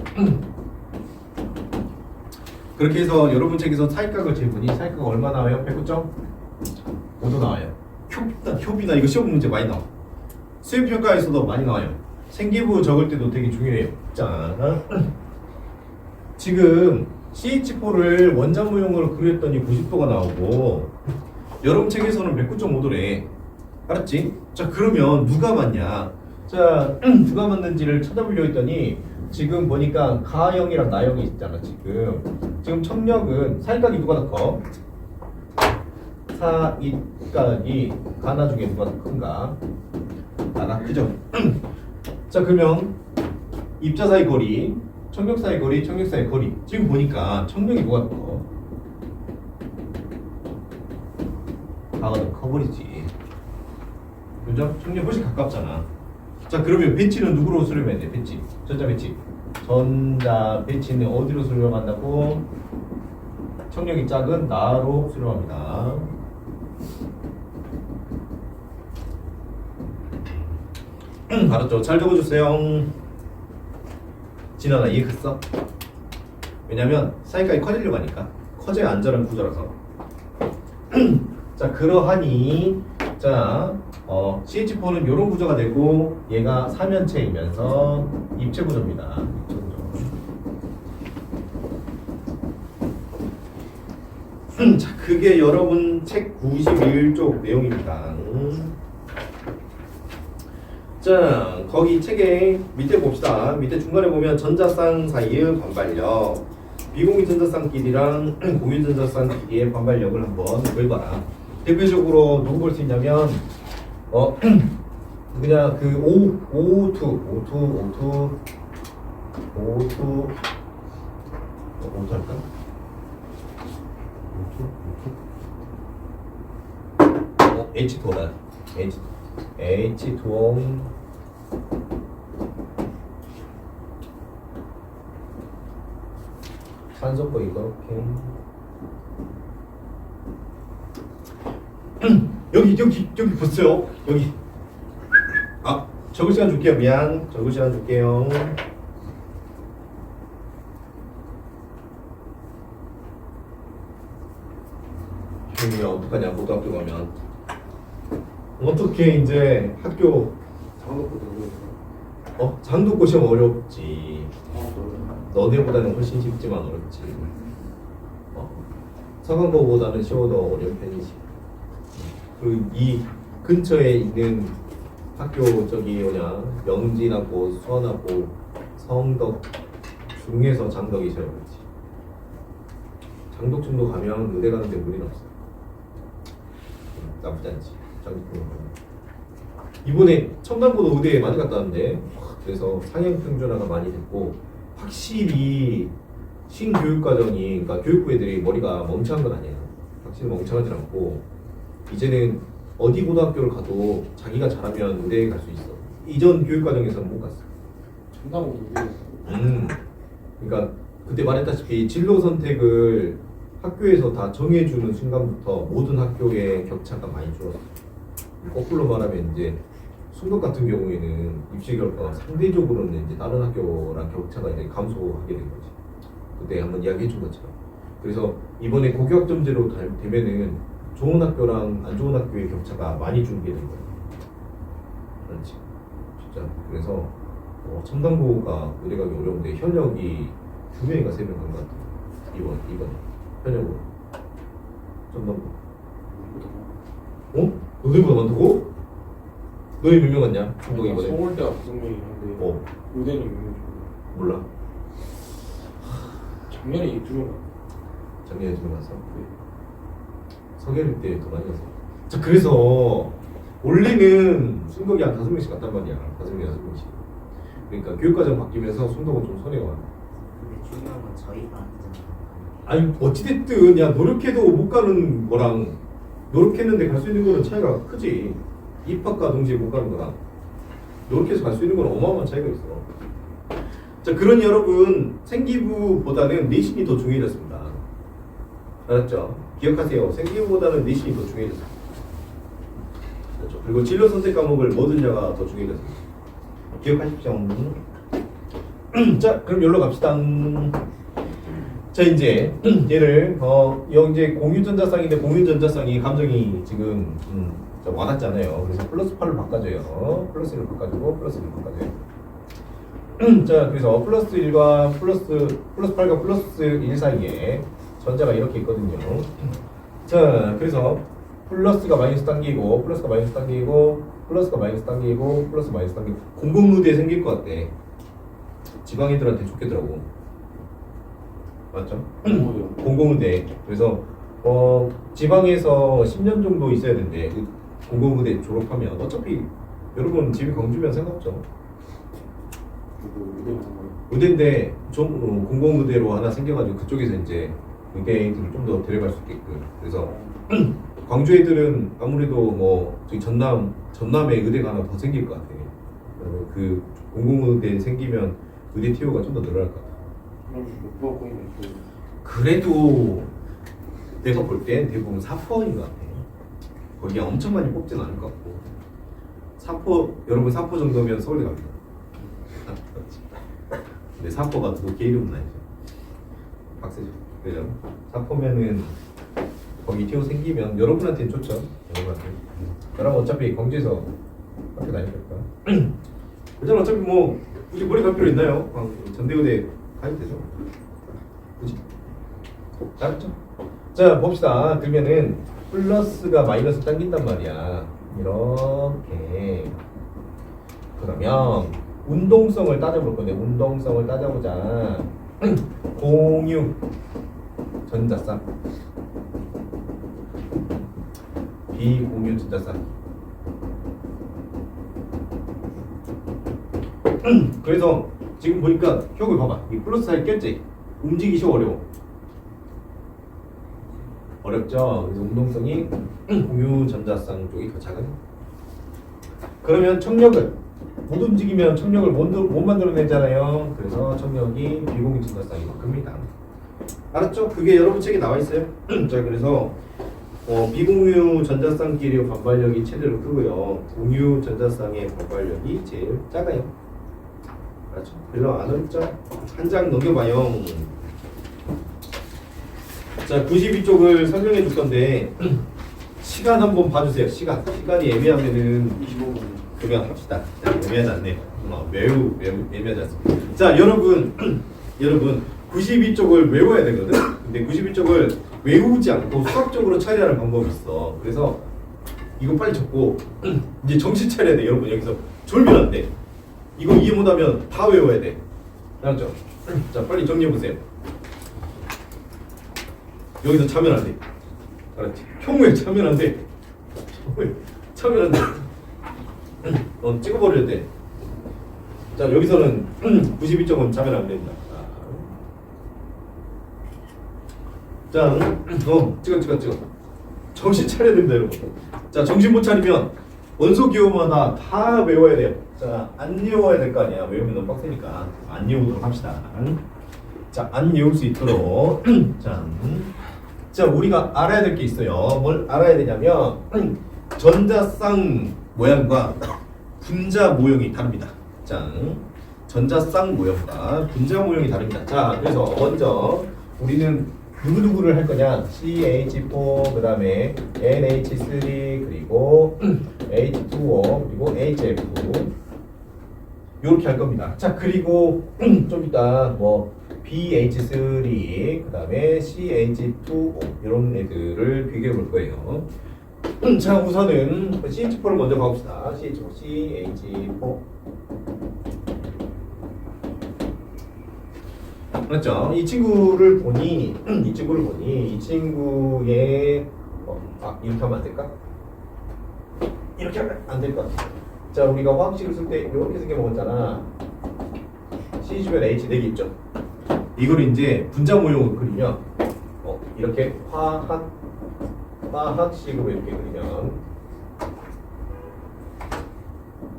그렇게 해서 여러분 책에서 사익각을 재보니 사익각 얼마 나와요? 109.5도 나와요. 효비나 이거 시험 문제 많이 나와. 수행평가에서도 많이 나와요. 생기부 적을 때도 되게 중요해요. 자, 지금 CH4를 원자 모형으로 그렸더니 90도가 나오고 여러분 책에서는 109.5도래. 알았지? 자, 그러면 누가 맞냐? 자, 누가 맞는지를 찾아보려 했더니 지금 보니까 가형이랑 나형이 있잖아. 지금 청력은 사익각이 누가 더 커? 사익각이 가나 중에 누가 더 큰가? 나가 크죠? 자, 그러면 입자 사이 거리, 청력 사이 거리, 청력 사이 거리. 지금 보니까 청력이 누가 더 커? 가가 더 커버리지. 그죠? 청력 훨씬 가깝잖아. 자, 그러면 배치는 누구로 수렴해야 돼? 배치. 전자 배치. 전자 배치는 어디로 수렴한다고? 청력이 작은 나로 수렴합니다. 알았죠? 잘 적어주세요. 진아나 이해했어? 왜냐면 사이까지 커지려고 하니까 커져야 안전한 구조라서. 자, 그러하니 자 CH4는 이런 구조가 되고 얘가 삼연체이면서 입체 구조입니다. 입체 구조. 자, 그게 여러분 책 91쪽 내용입니다. 자, 거기 책에 밑에 봅시다. 밑에 중간에 보면 전자쌍 사이의 반발력, 비공유 전자쌍끼리랑 공유 전자쌍끼리의 반발력을 한번 구해봐라. 대표적으로 누구 볼 수 있냐면 그냥 그 O2 할까? H2다. H2O 산소거 이렇게 여기 보세요. 여기 적을 시간 줄게요. 미안. 적을 시간 줄게요. 형이 어떡하냐 고등학교 가면 어떻게 이제 학교 장독고 시험 어렵지. 너네보다는 훨씬 쉽지만 어렵지. 서강고보다는 쉬워도 어려운 편이지. 그리고 이 근처에 있는 학교 명진하고 수원하고 성덕 중에서 장덕이 제일 어렵지. 장덕 정도 가면 의대 가는데 무리는 없어. 나쁘지 않지. 장덕 정도 가면. 이번에 첨단고도 의대에 많이 갔다 왔는데 그래서 상향 평준화가 많이 됐고 확실히 신교육과정이 그러니까 교육부 애들이 머리가 멍청한 건 아니에요. 확실히 멍청하지 않고 이제는 어디 고등학교를 가도 자기가 잘하면 의대에 갈 수 있어. 이전 교육과정에서는 못 갔어. 첨단고도 그러니까 그때 말했다시피 진로 선택을 학교에서 다 정해주는 순간부터 모든 학교의 격차가 많이 줄었어. 거꾸로 말하면 이제 순덕 같은 경우에는 입시 결과가 상대적으로는 이제 다른 학교랑 격차가 이제 감소하게 된 거지. 그때 한번 이야기해 준 것처럼. 그래서 이번에 고교학점제로 되면은 좋은 학교랑 안 좋은 학교의 격차가 많이 줄게 된 거야. 그렇지. 진짜. 그래서 첨단고가 의대 가기 어려운데 현역이 2명인가 3명 간 것 같아. 이번 현역으로. 첨단고. 너네보다 많다고? 너희 몇 명 갔냐? 중동 이번에? 서울대가 5명이는데 의대는 몇 명? 몰라. 작년에 2명. 작년에 2명 갔어? 서계를 때 더 많이 갔어. 자, 그래서 원래는 순덕이 한 5명씩 갔단 말이야. 5명, 6명씩. 그러니까 교육과정 바뀌면서 순덕은 좀 손해가 많아. 근데 중요한 건 저희가 아니잖아요. 아니 어찌됐든 야 노력해도 못 가는 거랑 노력했는데 갈 수 있는 거는 차이가 크지. 입학과 동시에 못 가는 거랑 노력해서 갈 수 있는 건 어마어마한 차이가 있어. 자, 그러니 여러분 생기부보다는 내신이 더 중요해졌습니다. 알았죠? 기억하세요. 생기부보다는 내신이 더 중요해졌어요. 그렇죠. 그리고 진로 선택 과목을 뭐 듣냐가 더 중요해졌어요. 기억하십시오. 자, 그럼 여기로 갑시다. 자, 이제 얘를 여기 이제 공유전자쌍인데 공유전자쌍이 감정이 지금 좀 와닿잖아요. 그래서 플러스 8을 바꿔줘요. 플러스를 바꿔주고 플러스를 바꿔줘요. 자, 그래서 플러스 1과 플러스 8과 플러스 1 사이에 전자가 이렇게 있거든요. 자, 그래서 플러스가 마이너스 당기고 플러스가 마이너스 당기고 플러스가 마이너스 당기고 플러스 마이너스 당기고 공공무대에 생길 것 같대. 지방애들한테 좋겠더라고. 맞죠? 공공무대. 그래서 지방에서 10년 정도 있어야 된대. 그 공공무대 졸업하면 어차피 여러분 집이 광주면 상관없죠. 의대인데 좀 공공무대로 하나 생겨가지고 그쪽에서 이제 의대들을 좀 더 데려갈 수 있게끔. 그래서 광주 애들은 아무래도 뭐 저기 전남에 의대가 하나 더 생길 것 같아. 그 공공의대 생기면 의대 티오가 좀 더 늘어날 것 같아. 그래도 내가 볼 땐 대부분 사포인 것 같아. 거기 엄청 많이 뽑진 않을 것 같고. 사포 여러분 사포 정도면 서울대 갑니다. 근데 사포가 또 개 이름은 아니죠. 박세죠. 그죠? 사포면은 거기 티오 생기면 여러분한테는 좋죠. 여러분한테. 저랑 어차피 광주에서 학교 다니니까. 그전 어차피 뭐 굳이 머리 갈 필요 있나요? 전대의대 가면 되죠. 그치? 알았죠? 자, 봅시다. 그러면은 플러스가 마이너스 당긴단 말이야. 이렇게. 그러면 운동성을 따져볼 건데 운동성을 따져보자. 공유 전자쌍 비공유 전자쌍. 그래서 지금 보니까 혁을 봐봐. 이 플러스 사이 꼈지? 움직이기 쉬워 어려워? 어렵죠? 그래서 운동성이 공유 전자쌍 쪽이 더 작은. 그러면 청력은 못 움직이면 청력을 못 만들어내잖아요. 그래서 청력이 비공유 전자쌍이 큽니다. 알았죠? 그게 여러분 책에 나와 있어요. 자, 그래서 비공유 전자쌍끼리 반발력이 최대로 크고요. 공유 전자쌍의 반발력이 제일 작아요. 알았죠? 별로 안 어렵죠? 한 장 넘겨봐요. 자, 92쪽을 설명해 줄 건데 시간 한번 봐주세요. 시간이 애매하면은 25분. 그러면 합시다. 자, 애매하지 않네요. 매우 애매하지 않습니다. 자, 여러분 92쪽을 외워야 되거든. 근데 92쪽을 외우지 않고 수학적으로 처리하는 방법이 있어. 그래서 이거 빨리 적고 이제 정신 차려야 돼. 여러분 여기서 졸면 안 돼. 이거 이해 못하면 다 외워야 돼. 알았죠? 자, 빨리 정리해보세요. 여기서 차면 안 돼. 알았지? 형무에 차면 안 돼. 차면 안 돼. 찍어버려야 돼. 자, 여기서는 92점은 차면 안 된다. 자, 찍어. 정신 차려야 됩니다, 여러분. 자, 정신 못 차리면 원소 기호마다 다 외워야 돼요. 자, 안 외워야 될 거 아니야. 외우면 너무 빡세니까. 안 외우도록 합시다. 자, 안 외울 수 있도록. 자, 우리가 알아야 될 게 있어요. 뭘 알아야 되냐면 전자쌍 모양과 분자 모형이 다릅니다. 자, 전자쌍 모형과 분자 모형이 다릅니다. 자, 그래서 먼저 우리는 누구누구를 할 거냐? CH4 그 다음에 NH3 그리고 H2O 그리고 HF 이렇게 할 겁니다. 자, 그리고 좀 이따 뭐 BH3 그 다음에 CH2O 이런 애들을 비교해 볼 거예요. 자, 우선은 CH4를 먼저 가봅시다. CH4 맞죠? 이 친구를 보니 이 친구의 이렇게 하면 안 될까? 이렇게 하면 안 될 것 같아. 자, 우리가 화학식을 쓸 때 이렇게 생겨 먹었잖아. C 주변에 H 4개 있죠? 이걸 이제 분자 모형으로 그리면 이렇게 화학식으로 이렇게 그리면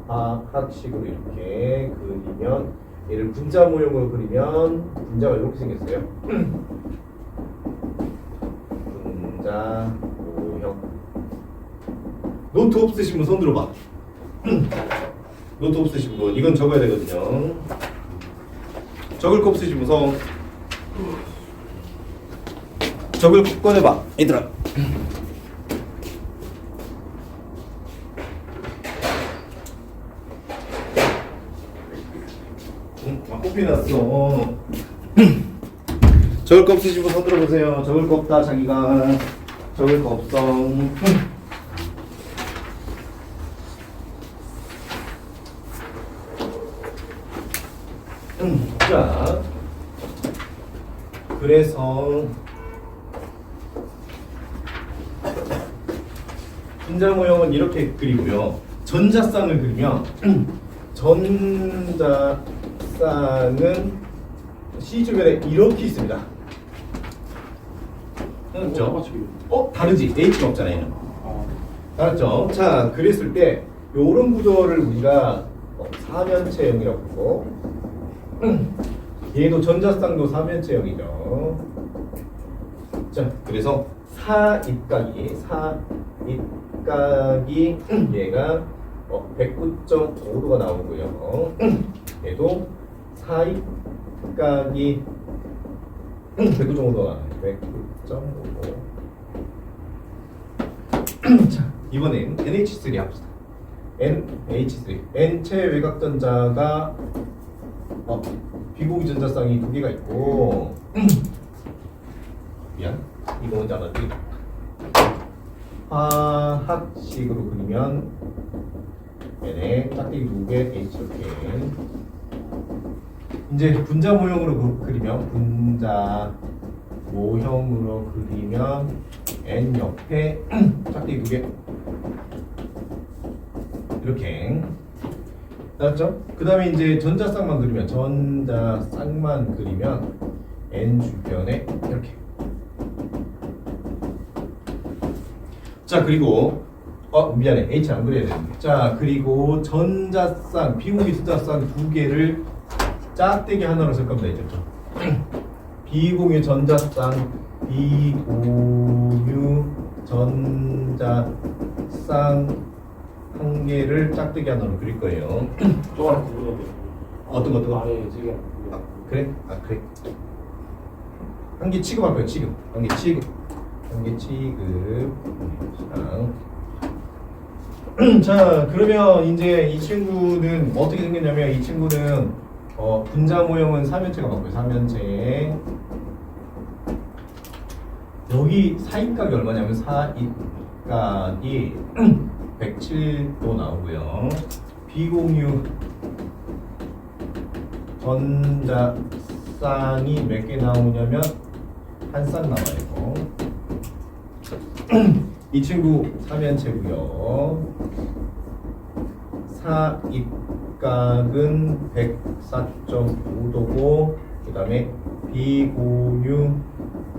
화학식으로 이렇게 그리면 얘를 분자 모형으로 그리면 분자가 이렇게 생겼어요. 분자 모형. 노트 없으신 분 손 들어봐. 노트 없으신 분 이건 적어야 되거든요. 적을 거 없으신 분 손. 적을 거 꺼내봐 얘들아. 코피 났어. 적을 거 없으신 분 손 들어보세요. 적을 거 없다 자기가. 적을 거 없어. 자, 그래서 분자 모형은 이렇게 그리고요. 전자쌍을 그리면 전자쌍은 C 주변에 이렇게 있습니다. 알았죠? 다르지? H가 없잖아 얘는. 알았죠? 자, 그랬을 때 요런 구조를 우리가 사면체형이라고 부르고 얘도 전자쌍도 사면체형이죠. 자, 그래서 사입각이 얘가 109.5도가 나오고요. 얘도 사입각이 109.5도가 나와요. 109.5도. 자, 이번엔 NH3 합시다. NH3 N체 외곽전자가 비공유 전자쌍이 두 개가 있고 미안 이거 먼저 알아지. 화학식으로 그리면 N에 짝대기 두 개 H 이렇게. 이제 분자 모형으로 그리면 N 옆에 짝대기 두 개 이렇게. 알았죠? 그 다음에 이제 전자쌍만 그리면 N 주변에 이렇게. 자, 그리고 미안해 H 안 그려야 되는데. 자, 그리고 전자쌍 비공유 전자쌍 두 개를 짝대기 하나로 쓸 겁니다. 이제 비공유 전자쌍 한 개를 짝대기 하나로 그릴 거예요. 저거랑 구분해야 돼. 어떤 거? 아래 저게 그래? 그래. 한 개 취급할 거예요. 한 개 취급. 자, 그러면 이제 이 친구는 어떻게 생겼냐면 이 친구는 분자 모형은 사면체가 맞고요. 사면체에 여기 사입각이 얼마냐면 사입각이 107도 나오고요. 비공유 전자쌍이 몇 개 나오냐면 한 쌍 나와요. 이 친구 사면체고요. 사입각은 104.5도고 그 다음에 비공유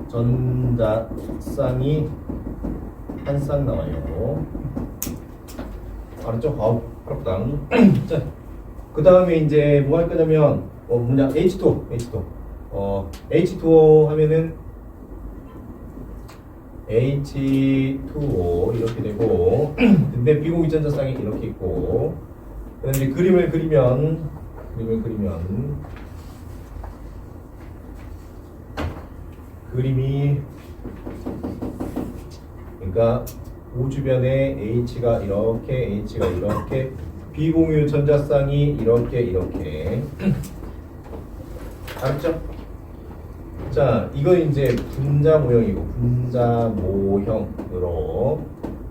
전자쌍이 한 쌍 나와요. 알았죠? 어렵다. 자, 그 다음에 이제 뭐 할 거냐면 H2O 하면은 H2O 이렇게 되고 근데 비공유 전자쌍이 이렇게 있고 그런데 그림을 그리면 그림이 그러니까 O 주변에 H가 이렇게 비공유 전자쌍이 이렇게 알았죠? 자, 이건 이제 분자 모형이고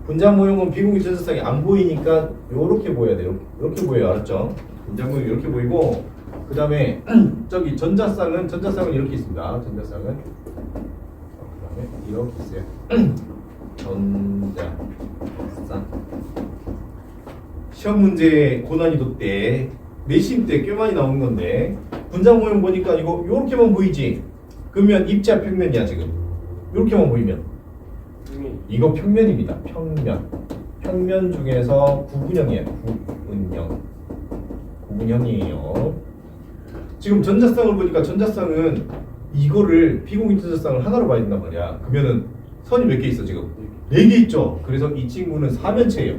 분자 모형은 비공유 전자쌍이 안 보이니까 요렇게 보여야 돼요. 이렇게 보여요. 알았죠? 분자 모형이 이렇게 보이고 그 다음에 저기 전자쌍은 이렇게 있습니다. 전자쌍은 그 다음에 이렇게 있어요. 전자쌍 시험 문제 고난이도 때 내신 때 꽤 많이 나오는 건데 분자 모형 보니까 이거 요렇게만 보이지? 그러면 입자 평면이야 지금. 요렇게만 보이면 이거 평면입니다. 평면 중에서 구분형이에요. 구분형이에요. 지금 전자쌍을 보니까 전자쌍은 이거를 비공유 전자쌍을 하나로 봐야 된단 말이야. 그러면은 선이 몇 개 있어 지금? 4개 있죠. 그래서 이 친구는 사면체예요.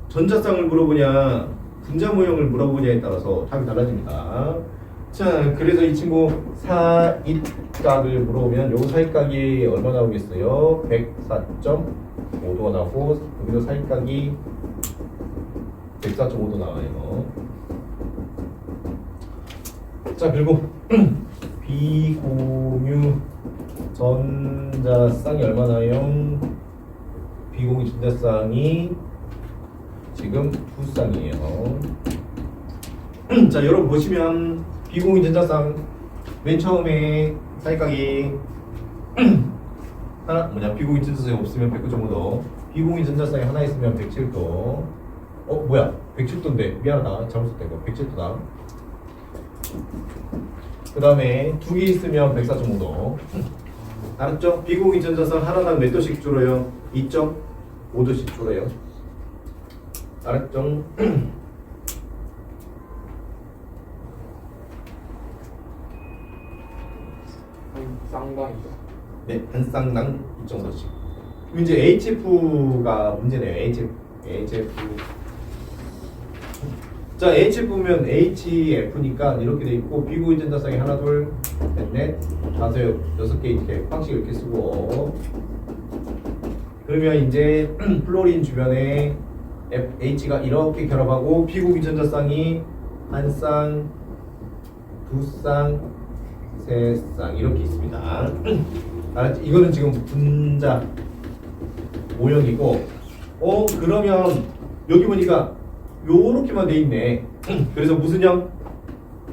전자쌍을 물어보냐 분자 모형을 물어보냐에 따라서 답이 달라집니다. 자, 그래서 이 친구 사익각을 물어보면 요 사익각이 얼마 나오겠어요? 104.5도가 나오고 여기도 사익각이 104.5도 나와요. 자, 그리고 비공유 전자쌍이 얼마 나요? 비공유 전자쌍이 지금 2쌍이에요. 자, 여러분 보시면 비공유 전자쌍 맨 처음에 사이각이 하나 뭐냐 비공유 전자쌍이 없으면 109.5도, 비공유 전자쌍이 하나 있으면 107도. 뭐야 107도인데 미안하다 잘못했다 이거 107도다. 그 다음에 2개 있으면 104.5도. 알았죠? 비공유 전자쌍 하나당 몇 도씩 줄어요? 2.5도씩 줄어요. 알았죠? 쌍방이죠. 네, 한 쌍당 2.5도씩. 그럼 이제 HF가 문제네요. HF. 자, HF면 HF니까 이렇게 돼 있고 비공유 전자쌍이 하나, 둘, 넷, 다섯, 6개 이렇게 방식 이렇게 쓰고. 그러면 이제 플로린 주변에 H가 이렇게 결합하고 비공유 전자쌍이 한 쌍, 두 쌍, 세 쌍 이렇게 있습니다. 알았지? 이거는 지금 분자 모형이고, 그러면 여기 보니까 요렇게만 돼 있네. 그래서 무슨 형?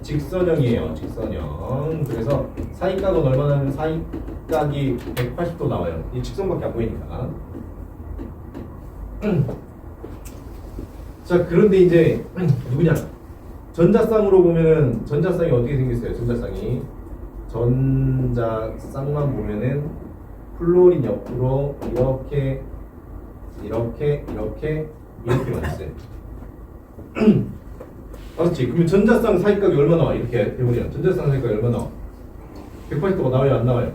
직선형이에요. 직선형. 그래서 사이각은 얼마나 하면 사이각이 180도 나와요. 이 직선밖에 안 보이니까. 자, 그런데 이제 누구냐? 전자쌍으로 보면은 전자쌍이 어떻게 생겼어요? 전자쌍만 보면은 플로린 옆으로 이렇게 맞았어요. 알았지? 그러면 전자쌍 사이각이 얼마 나와? 이렇게 해보자. 전자쌍 사이각이 얼마 나와? 180도가 나와요? 안 나와요?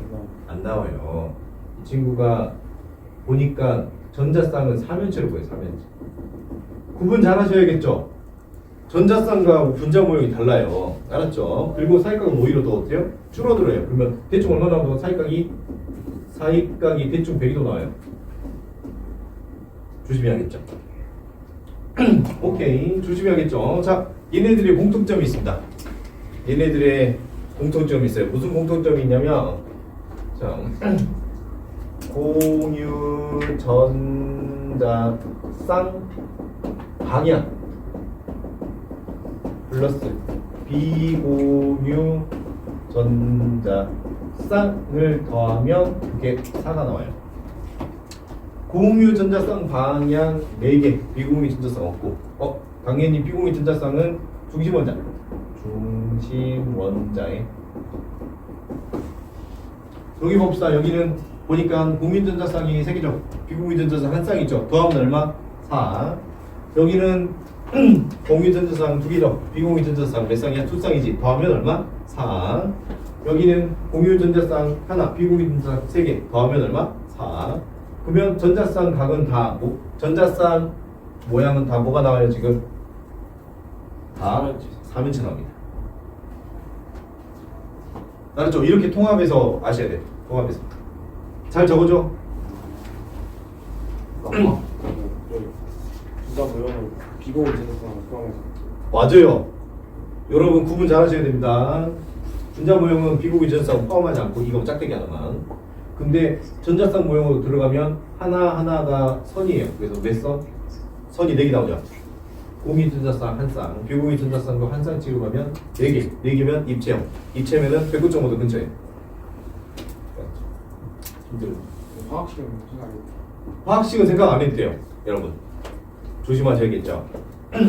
안 나와요. 이 친구가 보니까 전자쌍은 사면체로 보여요. 사면체. 구분 잘 하셔야겠죠? 전자쌍과 분자 모형이 달라요. 알았죠? 그리고 사이각은 오히려 더 어때요? 줄어들어요. 그러면 대충 얼마 나오면 사이각이 대충 102도 나와요. 조심해야겠죠? 오케이, 조심해야겠죠? 자, 얘네들의 공통점이 있습니다. 얘네들의 공통점이 있어요. 무슨 공통점이 있냐면, 자, 공유 전자쌍 방향 플러스 비공유 전자쌍을 더하면 그게 4가 나와요. 공유 전자쌍 방향 4개, 비공유 전자쌍 없고. 당연히 비공유 전자쌍은 중심원자에. 여기 봅시다. 여기는 보니까 공유 전자쌍이 3개죠. 비공유 전자쌍 한 쌍 있죠. 더하면 얼마? 4. 여기는 공유 전자쌍 2개죠. 비공유 전자쌍 몇 쌍이야? 2쌍이지. 더하면 얼마? 4. 여기는 공유 전자쌍 하나, 비공유 전자쌍 3개. 더하면 얼마? 4. 그러면 전자쌍 각은 다 전자쌍 모양은 다 뭐가 나와요 지금? 다 사면체 나옵니다. 알았죠? 이렇게 통합해서 아셔야 돼. 통합해서. 잘 적어줘. 분자 모형을 비공유 전자쌍을 포함해서. 맞아요. 여러분 구분 잘 하셔야 됩니다. 분자 모형은 비공유 전자쌍 포함하지 않고 이거 짝대기 하나만. 근데 전자쌍 모형으로 들어가면 하나하나가 선이에요. 그래서 몇 선? 선이 4개 나오죠. 공유 전자쌍 한 쌍, 비공유 전자쌍도 한 쌍 찍으면 4개. 4개면 입체형. 입체면은 109.5도 근처에. 힘들어. 화학식은 생각이. 화학식은 생각 안 해도 돼요. 여러분. 조심하셔야겠죠.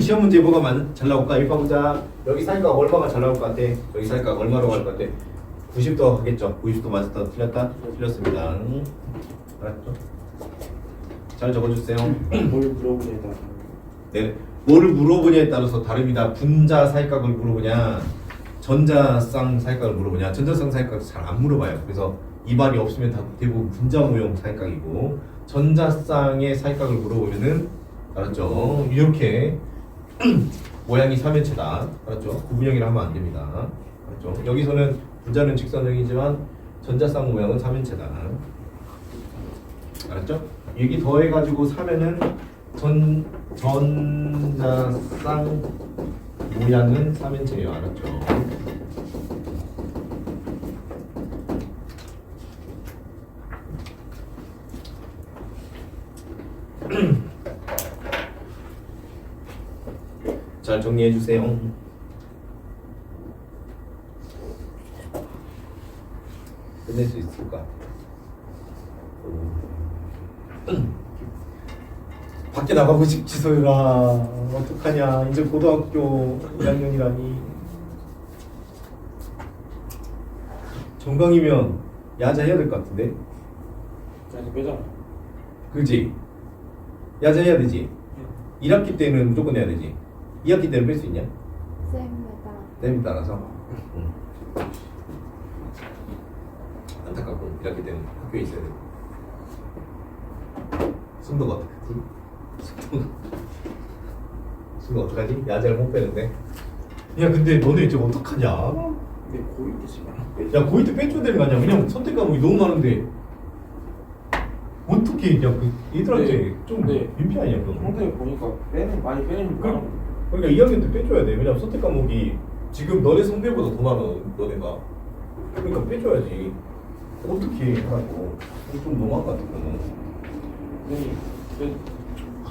시험 문제 뭐가 잘 나올까? 읽어보자. 여기 사이각 얼마가 잘 나올 것 같아? 여기 사이각 얼마로 갈 것 같아? 90도 하겠죠? 90도 맞았다. 틀렸다? 틀렸습니다. 알았죠? 잘 적어주세요. 뭘 물어보냐에 따라. 네. 뭐를 물어보냐에 따라서 다릅니다. 분자 사이각을 물어보냐 전자쌍 사이각을 물어보냐? 전자쌍 사이각 잘 안 물어봐요. 그래서 이발이 없으면 다 대부분 분자 모형 사이각이고 전자쌍의 사이각을 물어보면은 알았죠? 이렇게 모양이 3면체다. 알았죠? 구분형이라 하면 안 됩니다. 알았죠? 여기서는 분자는 직선형이지만 전자쌍 모양은 3면체다. 알았죠? 여기 더해가지고 사면은 전자쌍 모양은 3면체예요. 알았죠? 잘 정리해 주세요. 끝낼 수 있을까? 밖에 나가고 싶지 소율아. 어떡하냐. 이제 고등학교 2학년이라니. 정강이면 야자 해야 될 것 같은데? 그래서 빼잖아. 그지? 야자 해야 되지? 1학기 때는 무조건 해야 되지? 2학기 때는 뺄 수 있냐? 쌤에 따라서. 안타깝고 1학기 때는 학교에 있어야 돼. 승도가 어떡하지? 승도 어떡하지? 야자를 못 빼는데. 야 근데 너네 이제 어떡하냐? 근데 고1 때 지금 야 고2 때 빼줘야 되는 거 아니야? 그냥 선택 과목이 너무 많은데 어떻게 야 그 얘들한테 네. 좀 네. 민폐 아니야 그거? 상당히 보니까 많이 빼는 거 많아. 그러니까 2학년 때 빼줘야 돼. 왜냐면 선택 과목이 지금 너네 성별보다 더 많아 너네가. 그러니까 빼줘야지. 어떻게 하라고? 이거 좀 너무한 것 같아 그거는.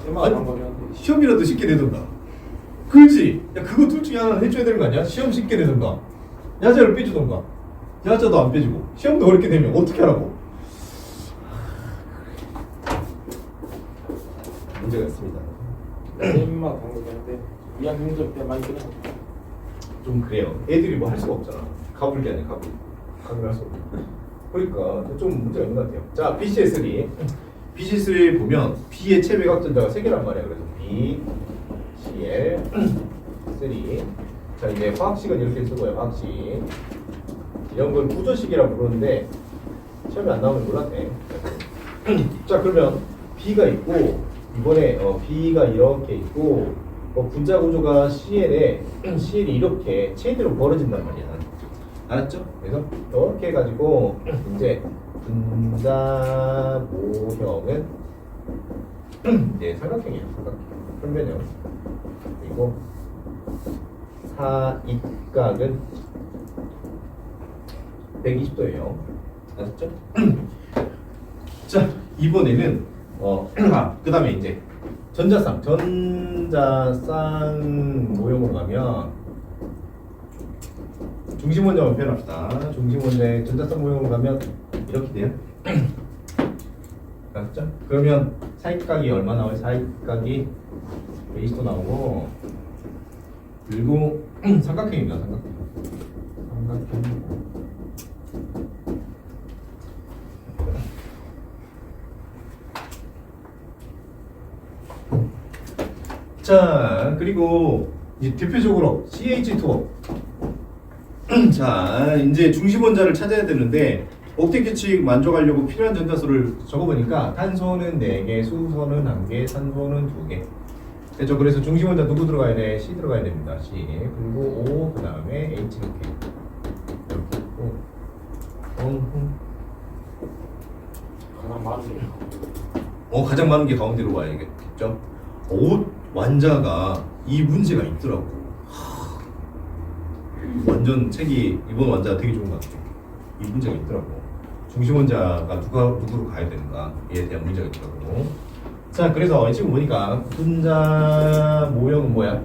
쌤만 한 거였는데 시험이라도 쉽게 내던가. 그렇지. 야 그거 둘 중에 하나는 해줘야 되는 거 아니야? 시험 쉽게 내던가. 야자를 빼주던가. 야자도 안 빼주고 시험도 어렵게 되면 어떻게 하라고? 문제가 있습니다. 쌤만 한 거였는데 2학년 때 많이 빼는 거. 좀 그래요. 애들이 뭐 할 수가 없잖아. 가불기 아니야 가불. 가불 할수 없고. 그러니까 좀 문제가 있는 것 같아요. 자 BCS3. BCS3 보면 B의 체외곽전자가 3개란 말이야. 그래서 B, CL, 3. 자 이제 화학식은 이렇게 쓰고요. 화학식. 이런 걸 구조식이라고 부르는데 시험에 안 나오면 몰랐네. 자 그러면 B가 있고 이번에 B가 이렇게 있고 분자 구조가 CL에 CL이 이렇게 체인으로 벌어진단 말이야. 알았죠? 그래서 이렇게 해가지고 이제 분자 모형은 이제 삼각형이에요. 삼각형. 평면형. 그리고 사입각은 120도예요. 알았죠? 자 이번에는 그 다음에 이제 전자쌍 모형으로 가면 중심 원자만 표현합시다. 중심 원자의 전자쌍 모형으로 가면 이렇게 돼요. 알았죠? 그러면 사입각이 얼마 나와요? 사입각이 120도 나오고 그리고 삼각형입니다. 삼각형. 자 그리고 이제 대표적으로 CH2O. 자 이제 중심 원자를 찾아야 되는데 옥텟 규칙 만족하려고 필요한 전자수를 적어보니까 탄소는 4개, 수소는 1개, 산소는 2개. 됐죠? 그래서 중심 원자 누구 들어가야 돼? C 들어가야 됩니다. C. 그리고 O 그 다음에 H 이렇게 있고 가장 많은 게 가장 많은 게 가운데로 와야겠죠? 완자가 이 문제가 있더라고. 완전 책이 이번 완자가 되게 좋은 것 같아. 이 문제가 있더라고. 중심 원자가 누구로 가야 되는가에 대한 문제가 있더라고. 자 그래서 지금 보니까 분자 모형은 뭐야?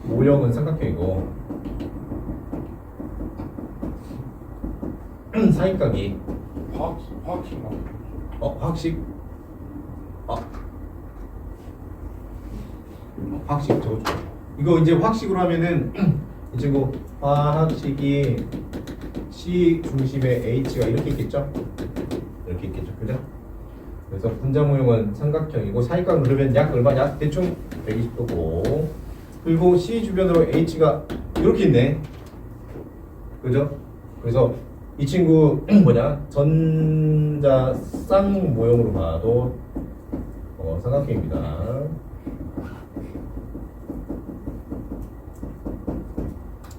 모형은 삼각형이고 사입각이 화학식만. 화학식? 화학식 저거 이거 이제 화학식으로 하면은 이 친구 화학식이 C 중심에 H가 이렇게 있겠죠? 이렇게 있겠죠, 그죠? 그래서 분자 모형은 삼각형이고 사입각을 그러면 약 얼마냐? 대충 120도고 그리고 C 주변으로 H가 이렇게 있네. 그죠? 그래서 이 친구 뭐냐 전자 쌍 모형으로 봐도 삼각형입니다.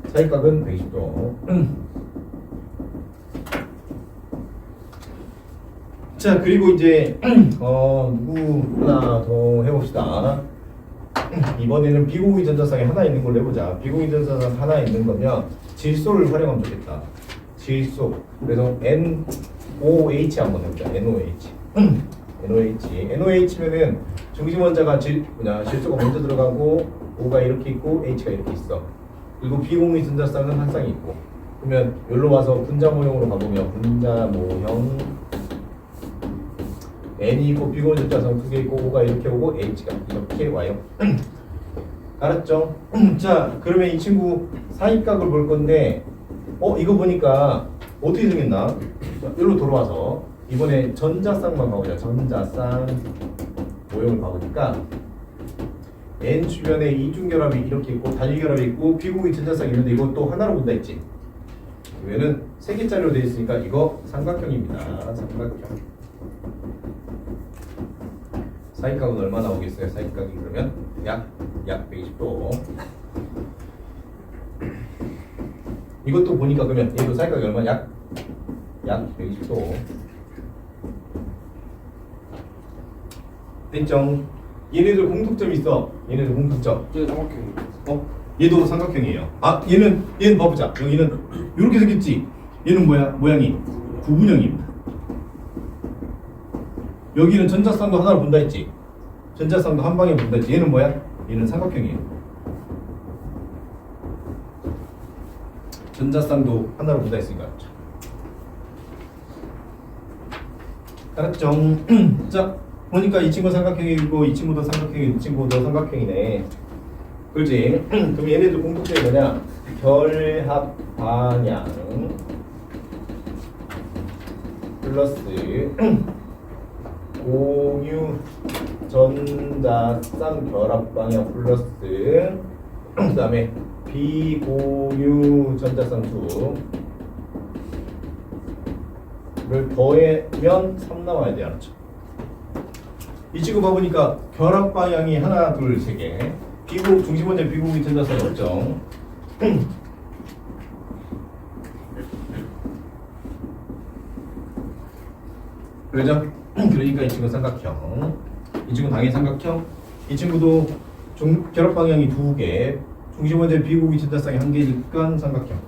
사이각은 120도. 자 그리고 이제 누구 하나 더 해봅시다. 이번에는 비공유 전자쌍이 하나 있는 걸로 해보자. 비공유 전자쌍 하나 있는 거면 질소를 활용하면 좋겠다. 질소. 그래서 NOH 한번 해보자. NOH. NOH면은 중심 원자가 질소가 먼저 들어가고 O가 이렇게 있고 H가 이렇게 있어. 그리고 비공유 전자쌍은 한 쌍이 있고. 그러면 여기로 와서 분자 모형으로 가보면 분자 모형 N이 있고 비공유 전자쌍 두 개 있고 O가 이렇게 오고 H가 이렇게 와요. 알았죠? 자 그러면 이 친구 사이각을 볼 건데 이거 보니까 어떻게 생겼나? 자, 여기로 돌아와서 이번에 전자쌍만 봐보자. 전자쌍 모형을 봐보니까 N 주변에 이중결합이 이렇게 있고 단위결합이 있고 비공유 전자쌍이 있는데 이것도 하나로 본다 했지? 그러면은 세 개짜리로 되어 있으니까 이거 삼각형입니다. 삼각형. 사이각은 얼마 나오겠어요? 사이각이 그러면 약 120도. 이것도 보니까 그러면 얘도 사이각이 얼마? 약 120도. 됐죠? 얘네들 공통점이 있어. 얘네들 공통점. 이게 삼각형이. 얘도 삼각형이에요. 얘는 봐보자. 여기는 이렇게 생겼지. 얘는 뭐야? 모양이 구분형입니다. 여기는 전자쌍도 하나로 본다 했지. 전자쌍도 한 방에 본다 했지. 얘는 뭐야? 얘는 삼각형이에요. 전자쌍도 하나로 본다 했으니까. 알았죠? 자, 보니까 이 친구 삼각형이고 이 친구도 삼각형이고 이 친구도 삼각형이네. 그렇지? 그럼 얘네들 공통점이 뭐냐? 결합 방향 플러스 공유 전자쌍 결합 방향 플러스 그 다음에 비공유 전자쌍 수를 더하면 3 나와야 돼. 알았죠? 이 친구 봐보니까 결합 방향이 하나, 둘, 세 개. 중심 원자 비공유 전자쌍 없죠? 그러죠? 그러니까 이 친구 삼각형. 이 친구 당연히 삼각형. 이 친구도 결합 방향이 두 개. 중심 원자 비공유 전자쌍이 한 개니까 삼각형.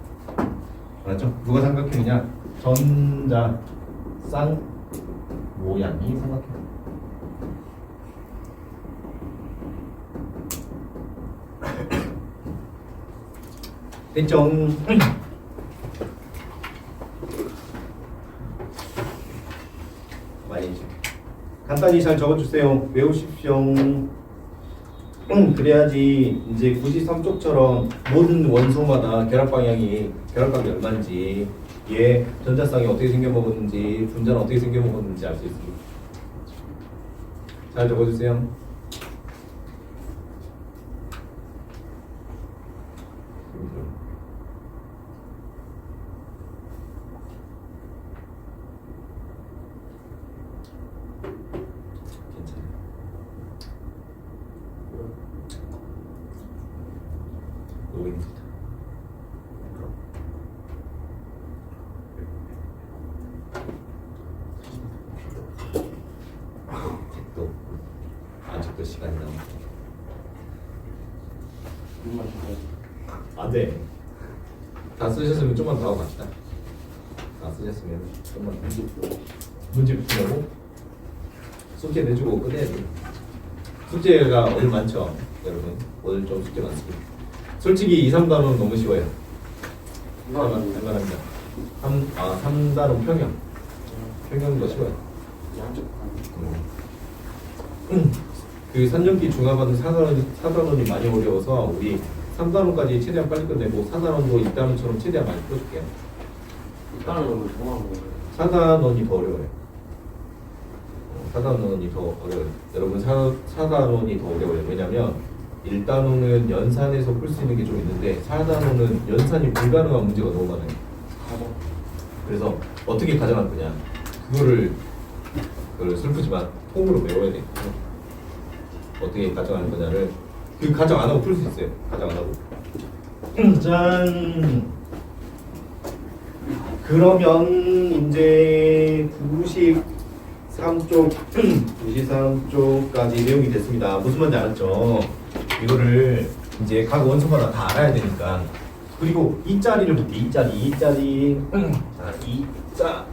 알았죠? 누가 삼각형이냐? 전자 쌍 모양이 삼각형. 됐죠? 많이 간단히 잘 적어주세요. 외우십시오. 그래야지 이제 93쪽처럼 모든 원소마다 결합방이 얼마인지, 얘 전자쌍이 어떻게 생겨먹었는지, 분자는 어떻게 생겨먹었는지 알 수 있습니다. 잘 적어주세요. 노인입니다. 또 아직도 시간이 남았어. 안 돼. 다 쓰셨으면 좀만 더 하고 갑시다. 다 쓰셨으면 좀만 더. 문제 붙이려고 숙제 내주고 끝내야 돼. 숙제가 오늘 많죠, 여러분. 오늘 좀 숙제 많습니다. 솔직히 2, 3단원은 너무 쉬워요. 할만합니다. 3단원 평형. 평형도 쉬워요. 그 3년기 중화반은 4단원이 많이 어려워서 우리 3단원까지 최대한 빨리 끝내고 4단원도 2단원처럼 최대한 많이 풀어줄게요. 4단원이 더 어려워요. 4단원이 더 어려워요. 여러분 4단원이 더 어려워요. 왜냐면 1단원은 연산해서 풀 수 있는 게 좀 있는데 4단원은 연산이 불가능한 문제가 너무 많아요. 가정. 그래서 어떻게 가정할 거냐 그거를 슬프지만 폼으로 외워야 돼. 어떻게 가정할 거냐를 그 가정 안 하고 풀 수 있어요. 가정 안 하고. 짠. 그러면 이제 93쪽 93쪽까지 내용이 됐습니다. 무슨 말인지 알았죠? 이거를 이제 각 원소마다 다 알아야 되니까. 그리고 이 자리를 볼게. 이 자리. 자,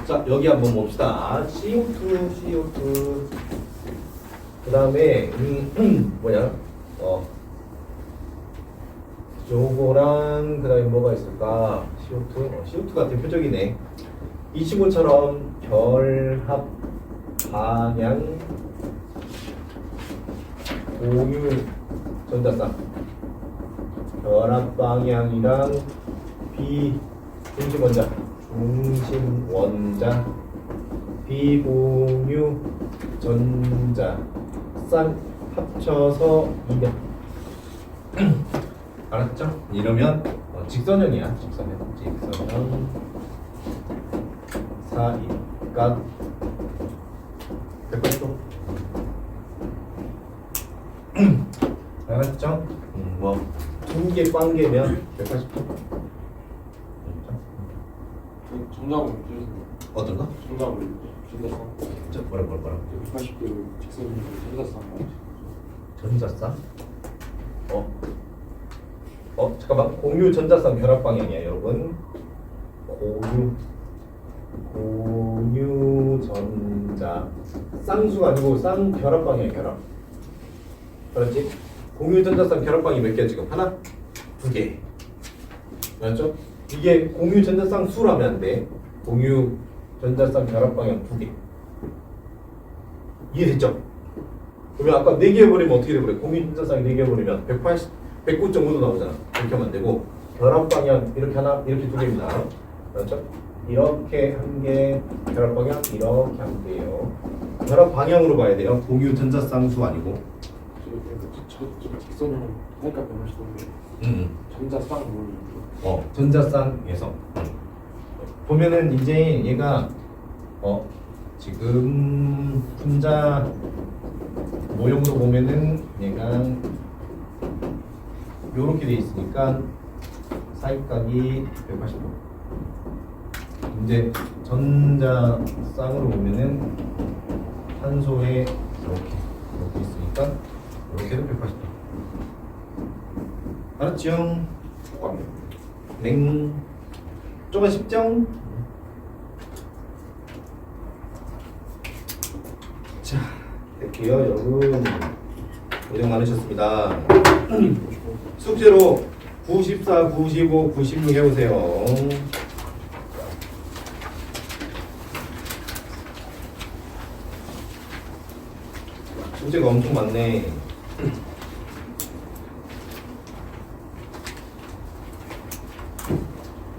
자, 여기 한번 봅시다. CO2. 그 다음에, 뭐냐? 요거랑, 그 다음에 뭐가 있을까? CO2? CO2가 대표적이네. 이 친구처럼 결합, 방향, 공유, 전자쌍. 결합 방향이랑 중심 원자, 비공유 전자, 쌍 합쳐서 이변. 알았죠? 이러면 직선형이야. 직선형 사이각 180도. 알았죠? 뭐 2개 꽝개면 180도. 정답은 무슨 어떤 거? 정답을 전자쌍. 뭐라 180도 직선으로 전자쌍 말이지. 전자쌍? 잠깐만. 공유 전자쌍 결합 방향이야, 여러분. 공유 전자 쌍수가 아니고 쌍 결합 방향 결합. 그렇지? 공유 전자쌍 결합 방향이 몇 개야 지금? 하나? 2개. 맞죠? 이게 공유 전자쌍 수라면 안 돼. 공유 전자쌍 결합 방향 2개. 이해됐죠? 그러면 아까 4개 해버리면 어떻게 돼버려? 공유 전자쌍이 4개 해버리면 109.5도 나오잖아. 이렇게 하면 안 되고 결합 방향 이렇게 하나, 이렇게 2개입니다. 그렇죠? 이렇게 한 개, 결합 방향 이렇게 한 개요. 결합 방향으로 봐야 돼요. 공유 전자쌍수 아니고. 저 직선형 하니까 180도인데 전자쌍 뭘? 전자쌍에서 보면은 이제 얘가 지금 분자 모형으로 보면은 얘가 요렇게 돼 있으니까 사이각이 180도. 이제 전자쌍으로 보면은 탄소에 이렇게 있으니까 이렇게도 180도. 알았죠? 맹. 조금 쉽죠? 자, 될게요, 여러분. 고생 많으셨습니다. 숙제로 94, 95, 96 해보세요. 숙제가 엄청 많네.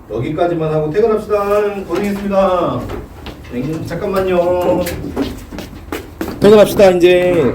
여기까지만 하고 퇴근합시다. 고생했습니다. 잠깐만요. 퇴근합시다 이제.